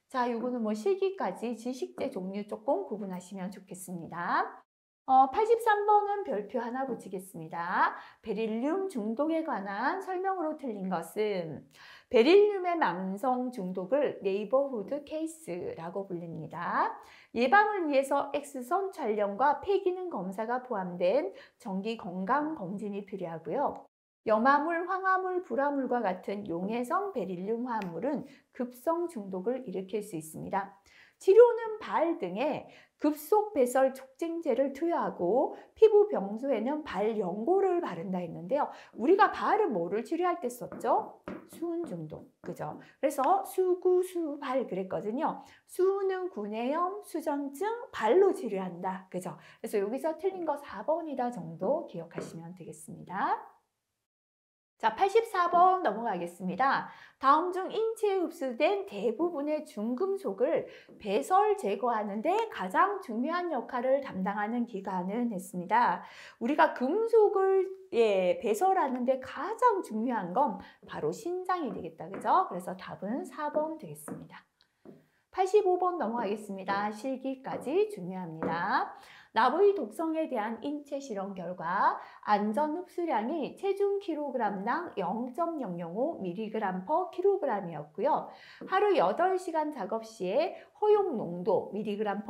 자, 요거는 뭐 실기까지 질식제 종류 조금 구분하시면 좋겠습니다. 83번은 별표 하나 붙이겠습니다. 베릴륨 중독에 관한 설명으로 틀린 것은 베릴륨의 만성 중독을 네이버후드 케이스라고 불립니다. 예방을 위해서 X선 촬영과 폐기능 검사가 포함된 정기 건강 검진이 필요하고요. 염화물, 황화물, 불화물과 같은 용해성 베릴륨 화합물은 급성 중독을 일으킬 수 있습니다. 치료는 발 등에 급속 배설 촉진제를 투여하고 피부 병수에는 발 연고를 바른다 했는데요. 우리가 발은 뭐를 치료할 때 썼죠? 수은 중독, 그죠? 그래서 수구, 수발 그랬거든요. 수는 구내염, 수전증, 발로 치료한다, 그죠? 그래서 여기서 틀린 거 4번이다 정도 기억하시면 되겠습니다. 자, 84번 넘어가겠습니다. 다음 중 인체에 흡수된 대부분의 중금속을 배설 제거하는 데 가장 중요한 역할을 담당하는 기관은 했습니다. 우리가 금속을 배설하는 데 가장 중요한 건 바로 신장이 되겠다. 그죠? 그래서 답은 4번 되겠습니다. 85번 넘어가겠습니다. 실기까지 중요합니다. 나무의 독성에 대한 인체 실험 결과 안전 흡수량이 체중 kg당 0.005mg/kg이었고요. 하루 8시간 작업 시에 허용 농도 mg/m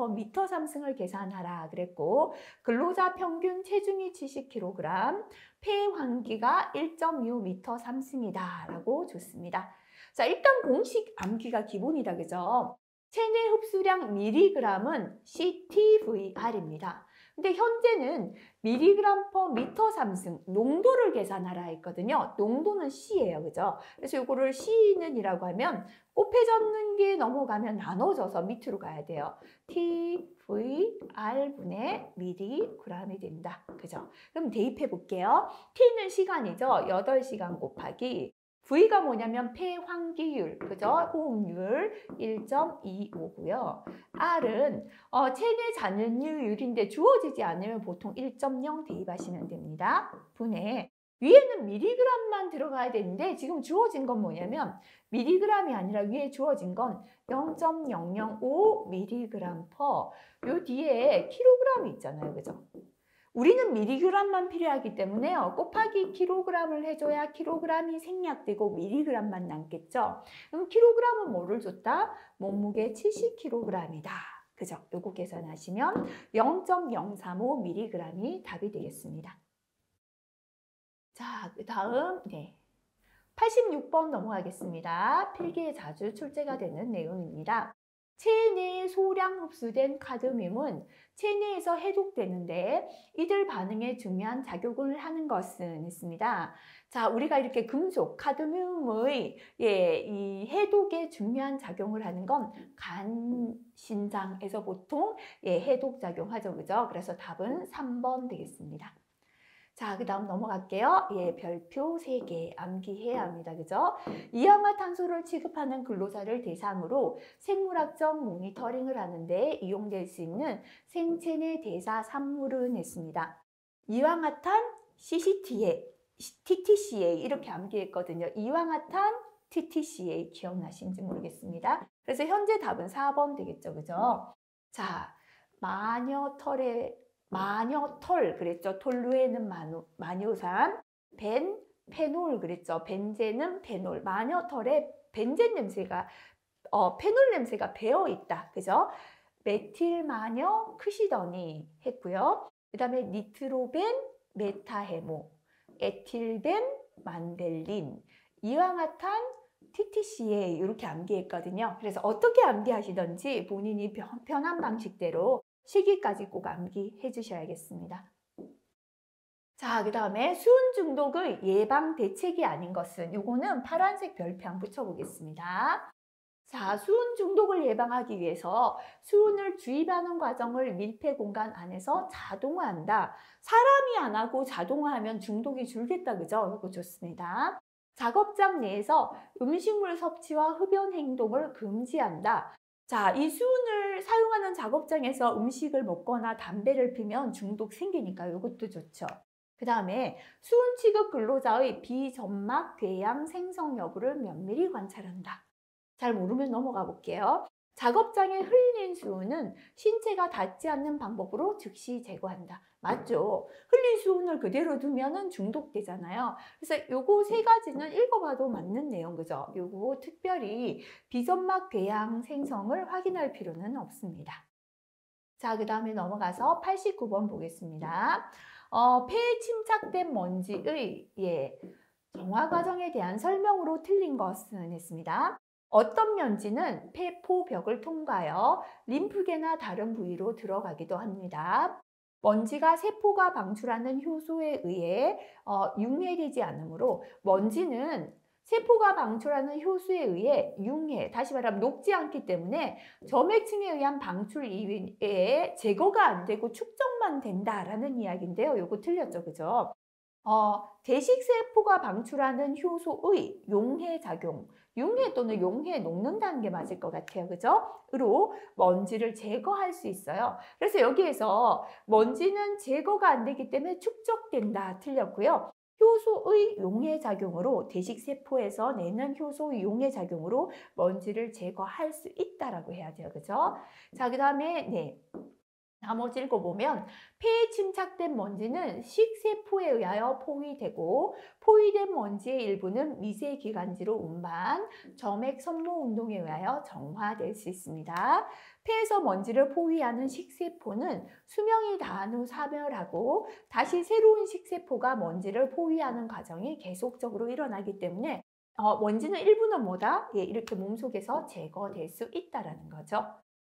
상승을 계산하라 그랬고 근로자 평균 체중이 70kg, 폐 환기가 1.6m 상승이다 라고 줬습니다. 자, 일단 공식 암기가 기본이다. 그죠? 체내 흡수량 mg은 CTVR입니다. 근데 현재는 미리그램 퍼 미터 삼승 농도를 계산하라 했거든요. 농도는 C예요. 그죠? 그래서 이거를 C는 이라고 하면 곱해졌는 게 넘어가면 나눠져서 밑으로 가야 돼요. TVR분의 미리그램이 된다. 그죠? 그럼 대입해 볼게요. T는 시간이죠. 8시간 곱하기 V가 뭐냐면 폐환기율, 그죠? 호흡률 1.25고요. R은 체내 잔유율인데 주어지지 않으면 보통 1.0 대입하시면 됩니다. 분의 위에는 미리그램만 들어가야 되는데 지금 주어진 건 뭐냐면 미리그램이 아니라 위에 주어진 건 0.005 미리그램 퍼 요 뒤에 킬로그램이 있잖아요. 그죠? 우리는 미리그램만 필요하기 때문에요. 곱하기 킬로그램을 해줘야 킬로그램이 생략되고 미리그램만 남겠죠. 그럼 킬로그램은 뭐를 줬다? 몸무게 70kg이다. 그죠? 요거 계산하시면 0.035 미리그램이 답이 되겠습니다. 자, 그 다음 86번 넘어가겠습니다. 필기에 자주 출제가 되는 내용입니다. 체내에 소량 흡수된 카드뮴은 체내에서 해독되는데 이들 반응에 중요한 작용을 하는 것은 있습니다. 자, 우리가 이렇게 금속, 카드뮴의 이 해독에 중요한 작용을 하는 건 간, 신장에서 보통 해독 작용하죠. 그죠? 그래서 답은 3번 되겠습니다. 자, 그 다음 넘어갈게요. 별표 3개 암기해야 합니다. 그죠? 이氧화탄소를 취급하는 근로자를 대상으로 생물학적 모니터링을 하는데 이용될 수 있는 생체내 대사 산물은 했습니다. 이氧화탄, TTCA 이렇게 암기했거든요. 이氧화탄, TTCA 기억나시는지 모르겠습니다. 그래서 현재 답은 4번 되겠죠. 그죠? 자, 마녀털 그랬죠. 톨루에는 마뇨산, 페놀 그랬죠. 벤젠은 페놀. 마녀털에 벤젠 냄새가 페놀 냄새가 배어 있다. 그죠? 메틸 마녀 크시더니 했고요. 그다음에 니트로벤 메타헤모, 에틸벤 만델린, 이氧화탄 TTCA 이렇게 암기했거든요. 그래서 어떻게 암기하시던지 본인이 편한 방식대로 시기까지 꼭 암기해 주셔야겠습니다. 자, 그 다음에 수은 중독의 예방 대책이 아닌 것은 요거는 파란색 별표 한번 붙여보겠습니다. 자, 수은 중독을 예방하기 위해서 수은을 주입하는 과정을 밀폐 공간 안에서 자동화한다. 사람이 안 하고 자동화하면 중독이 줄겠다. 그죠? 이거 좋습니다. 작업장 내에서 음식물 섭취와 흡연 행동을 금지한다. 자, 이 수은을 사용하는 작업장에서 음식을 먹거나 담배를 피면 중독 생기니까 이것도 좋죠. 그 다음에 수은 취급 근로자의 비점막 궤양 생성 여부를 면밀히 관찰한다. 잘 모르면 넘어가 볼게요. 작업장에 흘린 수은은 신체가 닿지 않는 방법으로 즉시 제거한다. 맞죠? 흘린 수은을 그대로 두면은 중독되잖아요. 그래서 요거 세 가지는 읽어봐도 맞는 내용, 그죠? 요거 특별히 비점막 궤양 생성을 확인할 필요는 없습니다. 자, 그 다음에 넘어가서 89번 보겠습니다. 폐에 침착된 먼지의 정화 과정에 대한 설명으로 틀린 것은 했습니다. 어떤 먼지는 폐포벽을 통과하여 림프계나 다른 부위로 들어가기도 합니다. 먼지가 세포가 방출하는 효소에 의해 융해되지 않으므로 먼지는 세포가 방출하는 효소에 의해 다시 말하면 녹지 않기 때문에 점액층에 의한 방출 이외에 제거가 안 되고 축적만 된다라는 이야기인데요. 요거 틀렸죠, 그죠? 대식세포가 방출하는 효소의 용해작용, 융해 또는 용해 녹는다는 게 맞을 것 같아요. 그죠? 으로 먼지를 제거할 수 있어요. 그래서 여기에서 먼지는 제거가 안 되기 때문에 축적된다. 틀렸고요. 효소의 용해작용으로 대식세포에서 내는 효소의 용해작용으로 먼지를 제거할 수 있다라고 해야 돼요. 그죠? 자, 그 다음에 나머지 읽어보면 폐에 침착된 먼지는 식세포에 의하여 포위되고 포위된 먼지의 일부는 미세기관지로 운반, 점액 선모 운동에 의하여 정화될 수 있습니다. 폐에서 먼지를 포위하는 식세포는 수명이 다한 후 사멸하고 다시 새로운 식세포가 먼지를 포위하는 과정이 계속적으로 일어나기 때문에 먼지는 일부는 뭐다? 이렇게 몸속에서 제거될 수 있다는 거죠.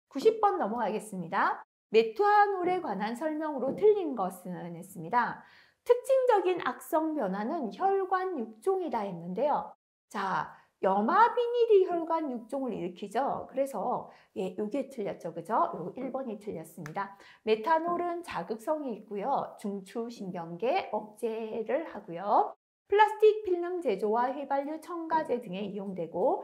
90번 넘어가겠습니다. 메탄올에 관한 설명으로 틀린 것은 했습니다. 특징적인 악성 변화는 혈관 육종이다 했는데요. 자, 염화비닐이 혈관 육종을 일으키죠. 그래서 요게 틀렸죠. 그죠? 요 1번이 틀렸습니다. 메탄올은 자극성이 있고요. 중추신경계 억제를 하고요. 플라스틱 필름 제조와 휘발유 첨가제 등에 이용되고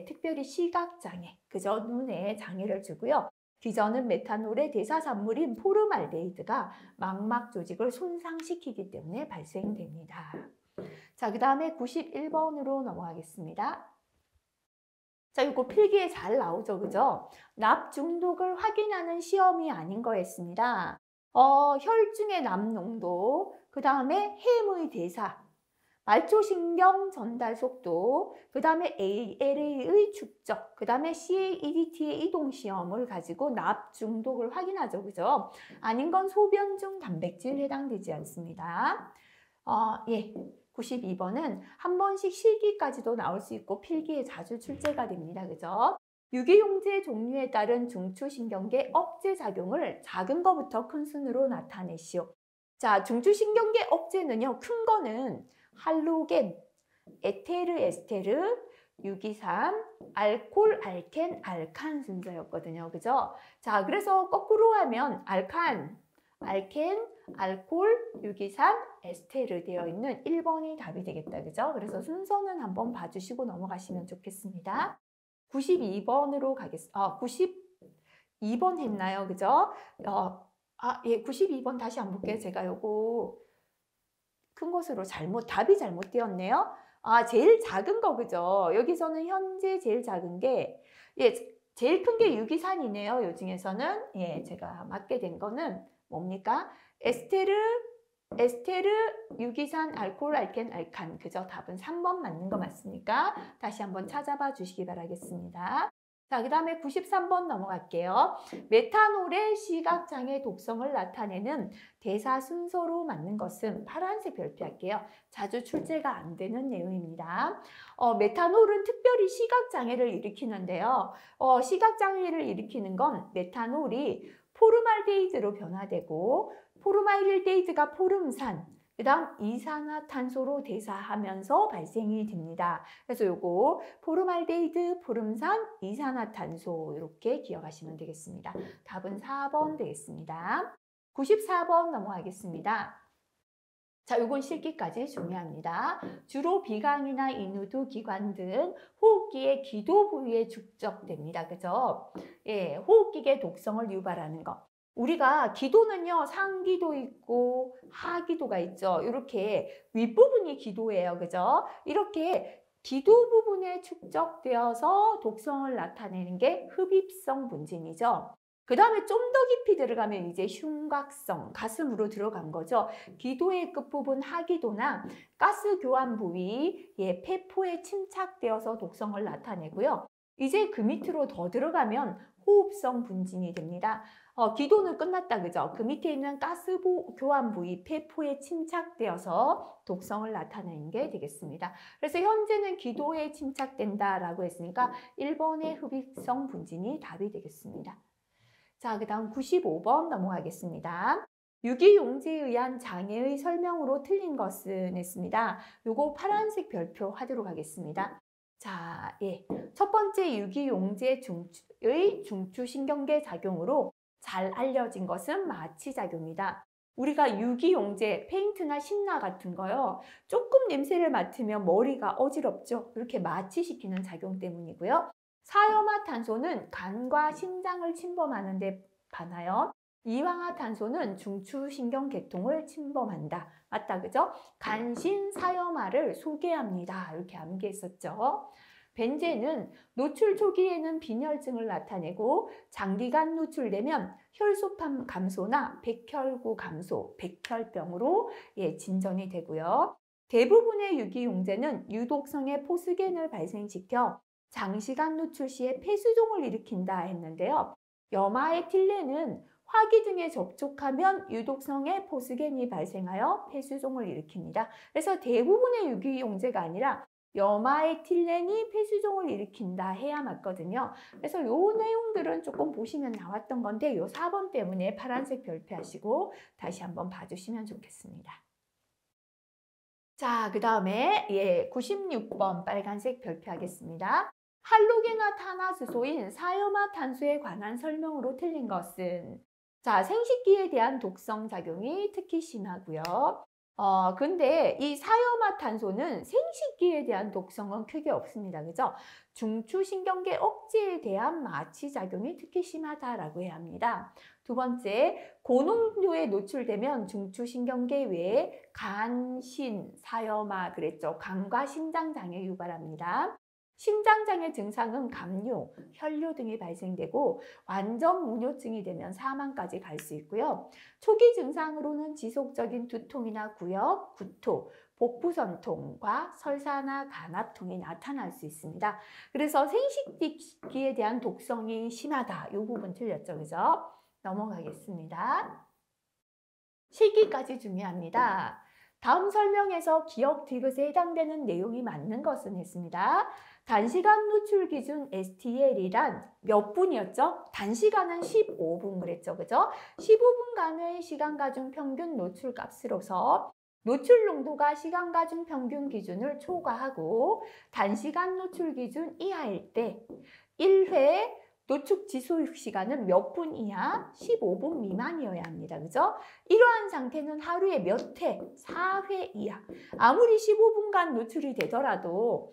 특별히 시각장애, 그죠? 눈에 장애를 주고요. 기전은 메탄올의 대사산물인 포름알데히드가 망막 조직을 손상시키기 때문에 발생됩니다. 자, 그 다음에 91번으로 넘어가겠습니다. 자, 이거 필기에 잘 나오죠, 그죠? 납 중독을 확인하는 시험이 아닌 거였습니다. 혈중의 납 농도, 그 다음에 햄의 대사, 말초신경 전달 속도, 그 다음에 ALA의 축적, 그 다음에 CAEDT의 이동 시험을 가지고 납 중독을 확인하죠, 그죠? 아닌 건 소변 중 단백질 해당되지 않습니다. 92번은 한 번씩 실기까지도 나올 수 있고 필기에 자주 출제가 됩니다. 그죠? 유기용제 종류에 따른 중추신경계 억제 작용을 작은 거부터 큰 순으로 나타내시오. 자, 중추신경계 억제는요, 큰 거는 할로겐, 에테르, 에스테르, 유기산, 알콜, 알켄, 알칸 순서였거든요. 그죠? 자, 그래서 거꾸로 하면 알칸, 알켄, 알콜, 유기산, 에스테르 되어 있는 1번이 답이 되겠다. 그죠? 그래서 순서는 한번 봐주시고 넘어가시면 좋겠습니다. 92번으로 가겠습니다. 92번 했나요? 그죠? 92번 다시 한번 볼게요. 제가 요거 큰 것으로 답이 잘못 띄었네요. 제일 작은 거, 그죠? 여기서는 현재 제일 작은 게, 제일 큰 게 유기산이네요. 요 중에서는. 제가 맞게 된 거는 뭡니까? 에스테르, 유기산, 알코올, 알켄, 알칸. 그죠? 답은 3번 맞는 거 맞습니까? 다시 한번 찾아봐 주시기 바라겠습니다. 자, 그 다음에 93번 넘어갈게요. 메탄올의 시각장애 독성을 나타내는 대사 순서로 맞는 것은 파란색 별표할게요. 자주 출제가 안 되는 내용입니다. 메탄올은 특별히 시각장애를 일으키는데요. 시각장애를 일으키는 건 메탄올이 포름알데히드로 변화되고 포름알데히드가 포름산, 그 다음 이산화탄소로 대사하면서 발생이 됩니다. 그래서 요거 포름알데히드, 포름산, 이산화탄소 이렇게 기억하시면 되겠습니다. 답은 4번 되겠습니다. 94번 넘어가겠습니다. 자, 요건 실기까지 중요합니다. 주로 비강이나 인후두, 기관 등 호흡기의 기도 부위에 축적됩니다. 그죠? 호흡기계 독성을 유발하는 것. 우리가 기도는요, 상기도 있고 하기도가 있죠. 이렇게 윗부분이 기도예요. 그죠? 이렇게 기도 부분에 축적되어서 독성을 나타내는 게 흡입성 분진이죠. 그 다음에 좀 더 깊이 들어가면 이제 흉곽성, 가슴으로 들어간 거죠. 기도의 끝부분 하기도나 가스 교환 부위, 폐포에 침착되어서 독성을 나타내고요. 이제 그 밑으로 더 들어가면 호흡성 분진이 됩니다. 기도는 끝났다, 그죠? 그 밑에 있는 가스 교환 부위, 폐포에 침착되어서 독성을 나타내는 게 되겠습니다. 그래서 현재는 기도에 침착된다라고 했으니까 1번의 흡입성 분진이 답이 되겠습니다. 자, 그 다음 95번 넘어가겠습니다. 유기용제에 의한 장애의 설명으로 틀린 것은 했습니다. 요거 파란색 별표 하도록 하겠습니다. 자, 첫 번째 유기용제 의 중추신경계 작용으로 잘 알려진 것은 마취작용이다. 우리가 유기용제, 페인트나 신나 같은 거요. 조금 냄새를 맡으면 머리가 어지럽죠. 이렇게 마취시키는 작용 때문이고요. 사염화탄소는 간과 심장을 침범하는 데 반하여 이황화탄소는 중추신경계통을 침범한다. 맞다, 그죠? 간신사염화를 소개합니다. 이렇게 암기했었죠. 벤젠은 노출 초기에는 빈혈증을 나타내고 장기간 노출되면 혈소판 감소나 백혈구 감소, 백혈병으로 진전이 되고요. 대부분의 유기용제는 유독성의 포스겐을 발생시켜 장시간 노출 시에 폐수종을 일으킨다 했는데요. 염화에틸렌은 화기 등에 접촉하면 유독성의 포스겐이 발생하여 폐수종을 일으킵니다. 그래서 대부분의 유기용제가 아니라 염화에틸렌이 폐수종을 일으킨다 해야 맞거든요. 그래서 요 내용들은 조금 보시면 나왔던 건데 요 4번 때문에 파란색 별표하시고 다시 한번 봐주시면 좋겠습니다. 자, 그 다음에 96번 빨간색 별표하겠습니다. 할로게나탄화수소인 사염화탄소에 관한 설명으로 틀린 것은 자, 생식기에 대한 독성 작용이 특히 심하고요. 근데 이 사염화탄소는 생식기에 대한 독성은 크게 없습니다. 그죠? 중추신경계 억제에 대한 마취작용이 특히 심하다라고 해야 합니다. 두 번째, 고농도에 노출되면 중추신경계 외에 간, 신, 사염화 그랬죠. 간과 심장장애 유발합니다. 심장장애 증상은 감뇨, 혈뇨 등이 발생되고 완전 무뇨증이 되면 사망까지 갈 수 있고요. 초기 증상으로는 지속적인 두통이나 구역, 구토, 복부선통과 설사나 간압통이 나타날 수 있습니다. 그래서 생식기에 대한 독성이 심하다. 이 부분 틀렸죠. 그죠? 넘어가겠습니다. 실기까지 중요합니다. 다음 설명에서 기억 디귿에 해당되는 내용이 맞는 것은 했습니다. 단시간 노출 기준 STL이란 몇 분이었죠? 단시간은 15분 그랬죠. 그죠? 15분간의 시간가 중 평균 노출 값으로서 노출 농도가 시간가 중 평균 기준을 초과하고 단시간 노출 기준 이하일 때 1회 노축 지속 시간은 몇 분 이하? 15분 미만이어야 합니다. 그죠? 이러한 상태는 하루에 몇 회? 4회 이하. 아무리 15분간 노출이 되더라도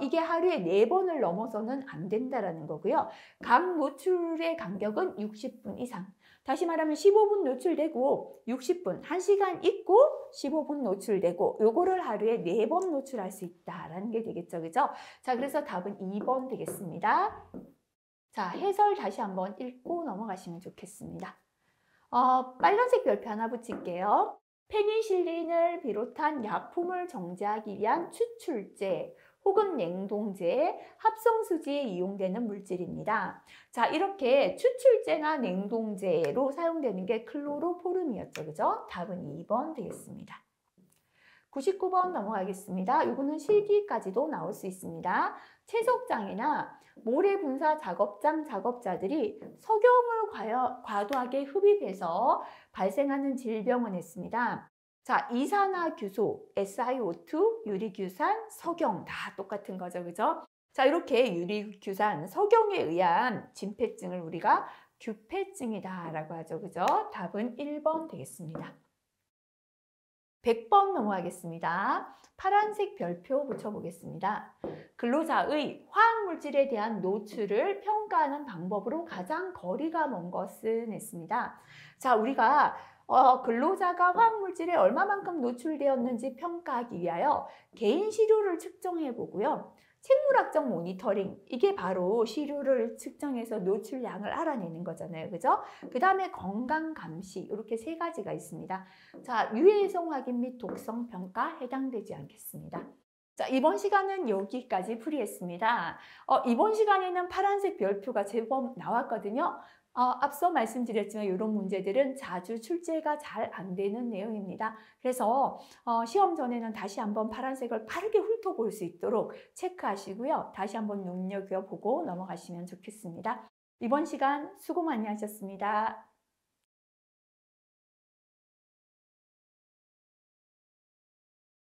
이게 하루에 4번을 넘어서는 안 된다라는 거고요. 각 노출의 간격은 60분 이상. 다시 말하면 15분 노출되고 60분, 1시간 있고 15분 노출되고 요거를 하루에 4번 노출할 수 있다라는 게 되겠죠. 그죠? 자, 그래서 답은 2번 되겠습니다. 자, 해설 다시 한번 읽고 넘어가시면 좋겠습니다. 빨간색 별표 하나 붙일게요. 페니실린을 비롯한 약품을 정제하기 위한 추출제 혹은 냉동제, 합성수지에 이용되는 물질입니다. 자, 이렇게 추출제나 냉동제로 사용되는 게 클로로포름이었죠. 그죠? 답은 2번 되겠습니다. 99번 넘어가겠습니다. 이거는 실기까지도 나올 수 있습니다. 채석장이나 모래분사 작업장 작업자들이 석영을 과도하게 흡입해서 발생하는 질병은 했습니다. 자, 이산화규소, SiO2, 유리규산, 석영 다 똑같은 거죠. 그죠? 자, 이렇게 유리규산, 석영에 의한 진폐증을 우리가 규폐증이다라고 하죠. 그죠? 답은 1번 되겠습니다. 100번 넘어가겠습니다. 파란색 별표 붙여보겠습니다. 근로자의 화학물질에 대한 노출을 평가하는 방법으로 가장 거리가 먼 것은 했습니다. 자, 우리가 근로자가 화학물질에 얼마만큼 노출되었는지 평가하기 위하여 개인 시료를 측정해 보고요. 생물학적 모니터링, 이게 바로 시료를 측정해서 노출량을 알아내는 거잖아요. 그죠? 그 다음에 건강 감시, 이렇게 3가지가 있습니다. 자, 유해성 확인 및 독성 평가 해당되지 않겠습니다. 자, 이번 시간은 여기까지 풀이했습니다. 이번 시간에는 파란색 별표가 제법 나왔거든요. 앞서 말씀드렸지만 이런 문제들은 자주 출제가 잘 안 되는 내용입니다. 그래서 시험 전에는 다시 한번 파란색을 빠르게 훑어볼 수 있도록 체크하시고요. 다시 한번 눈여겨보고 넘어가시면 좋겠습니다. 이번 시간 수고 많이 하셨습니다.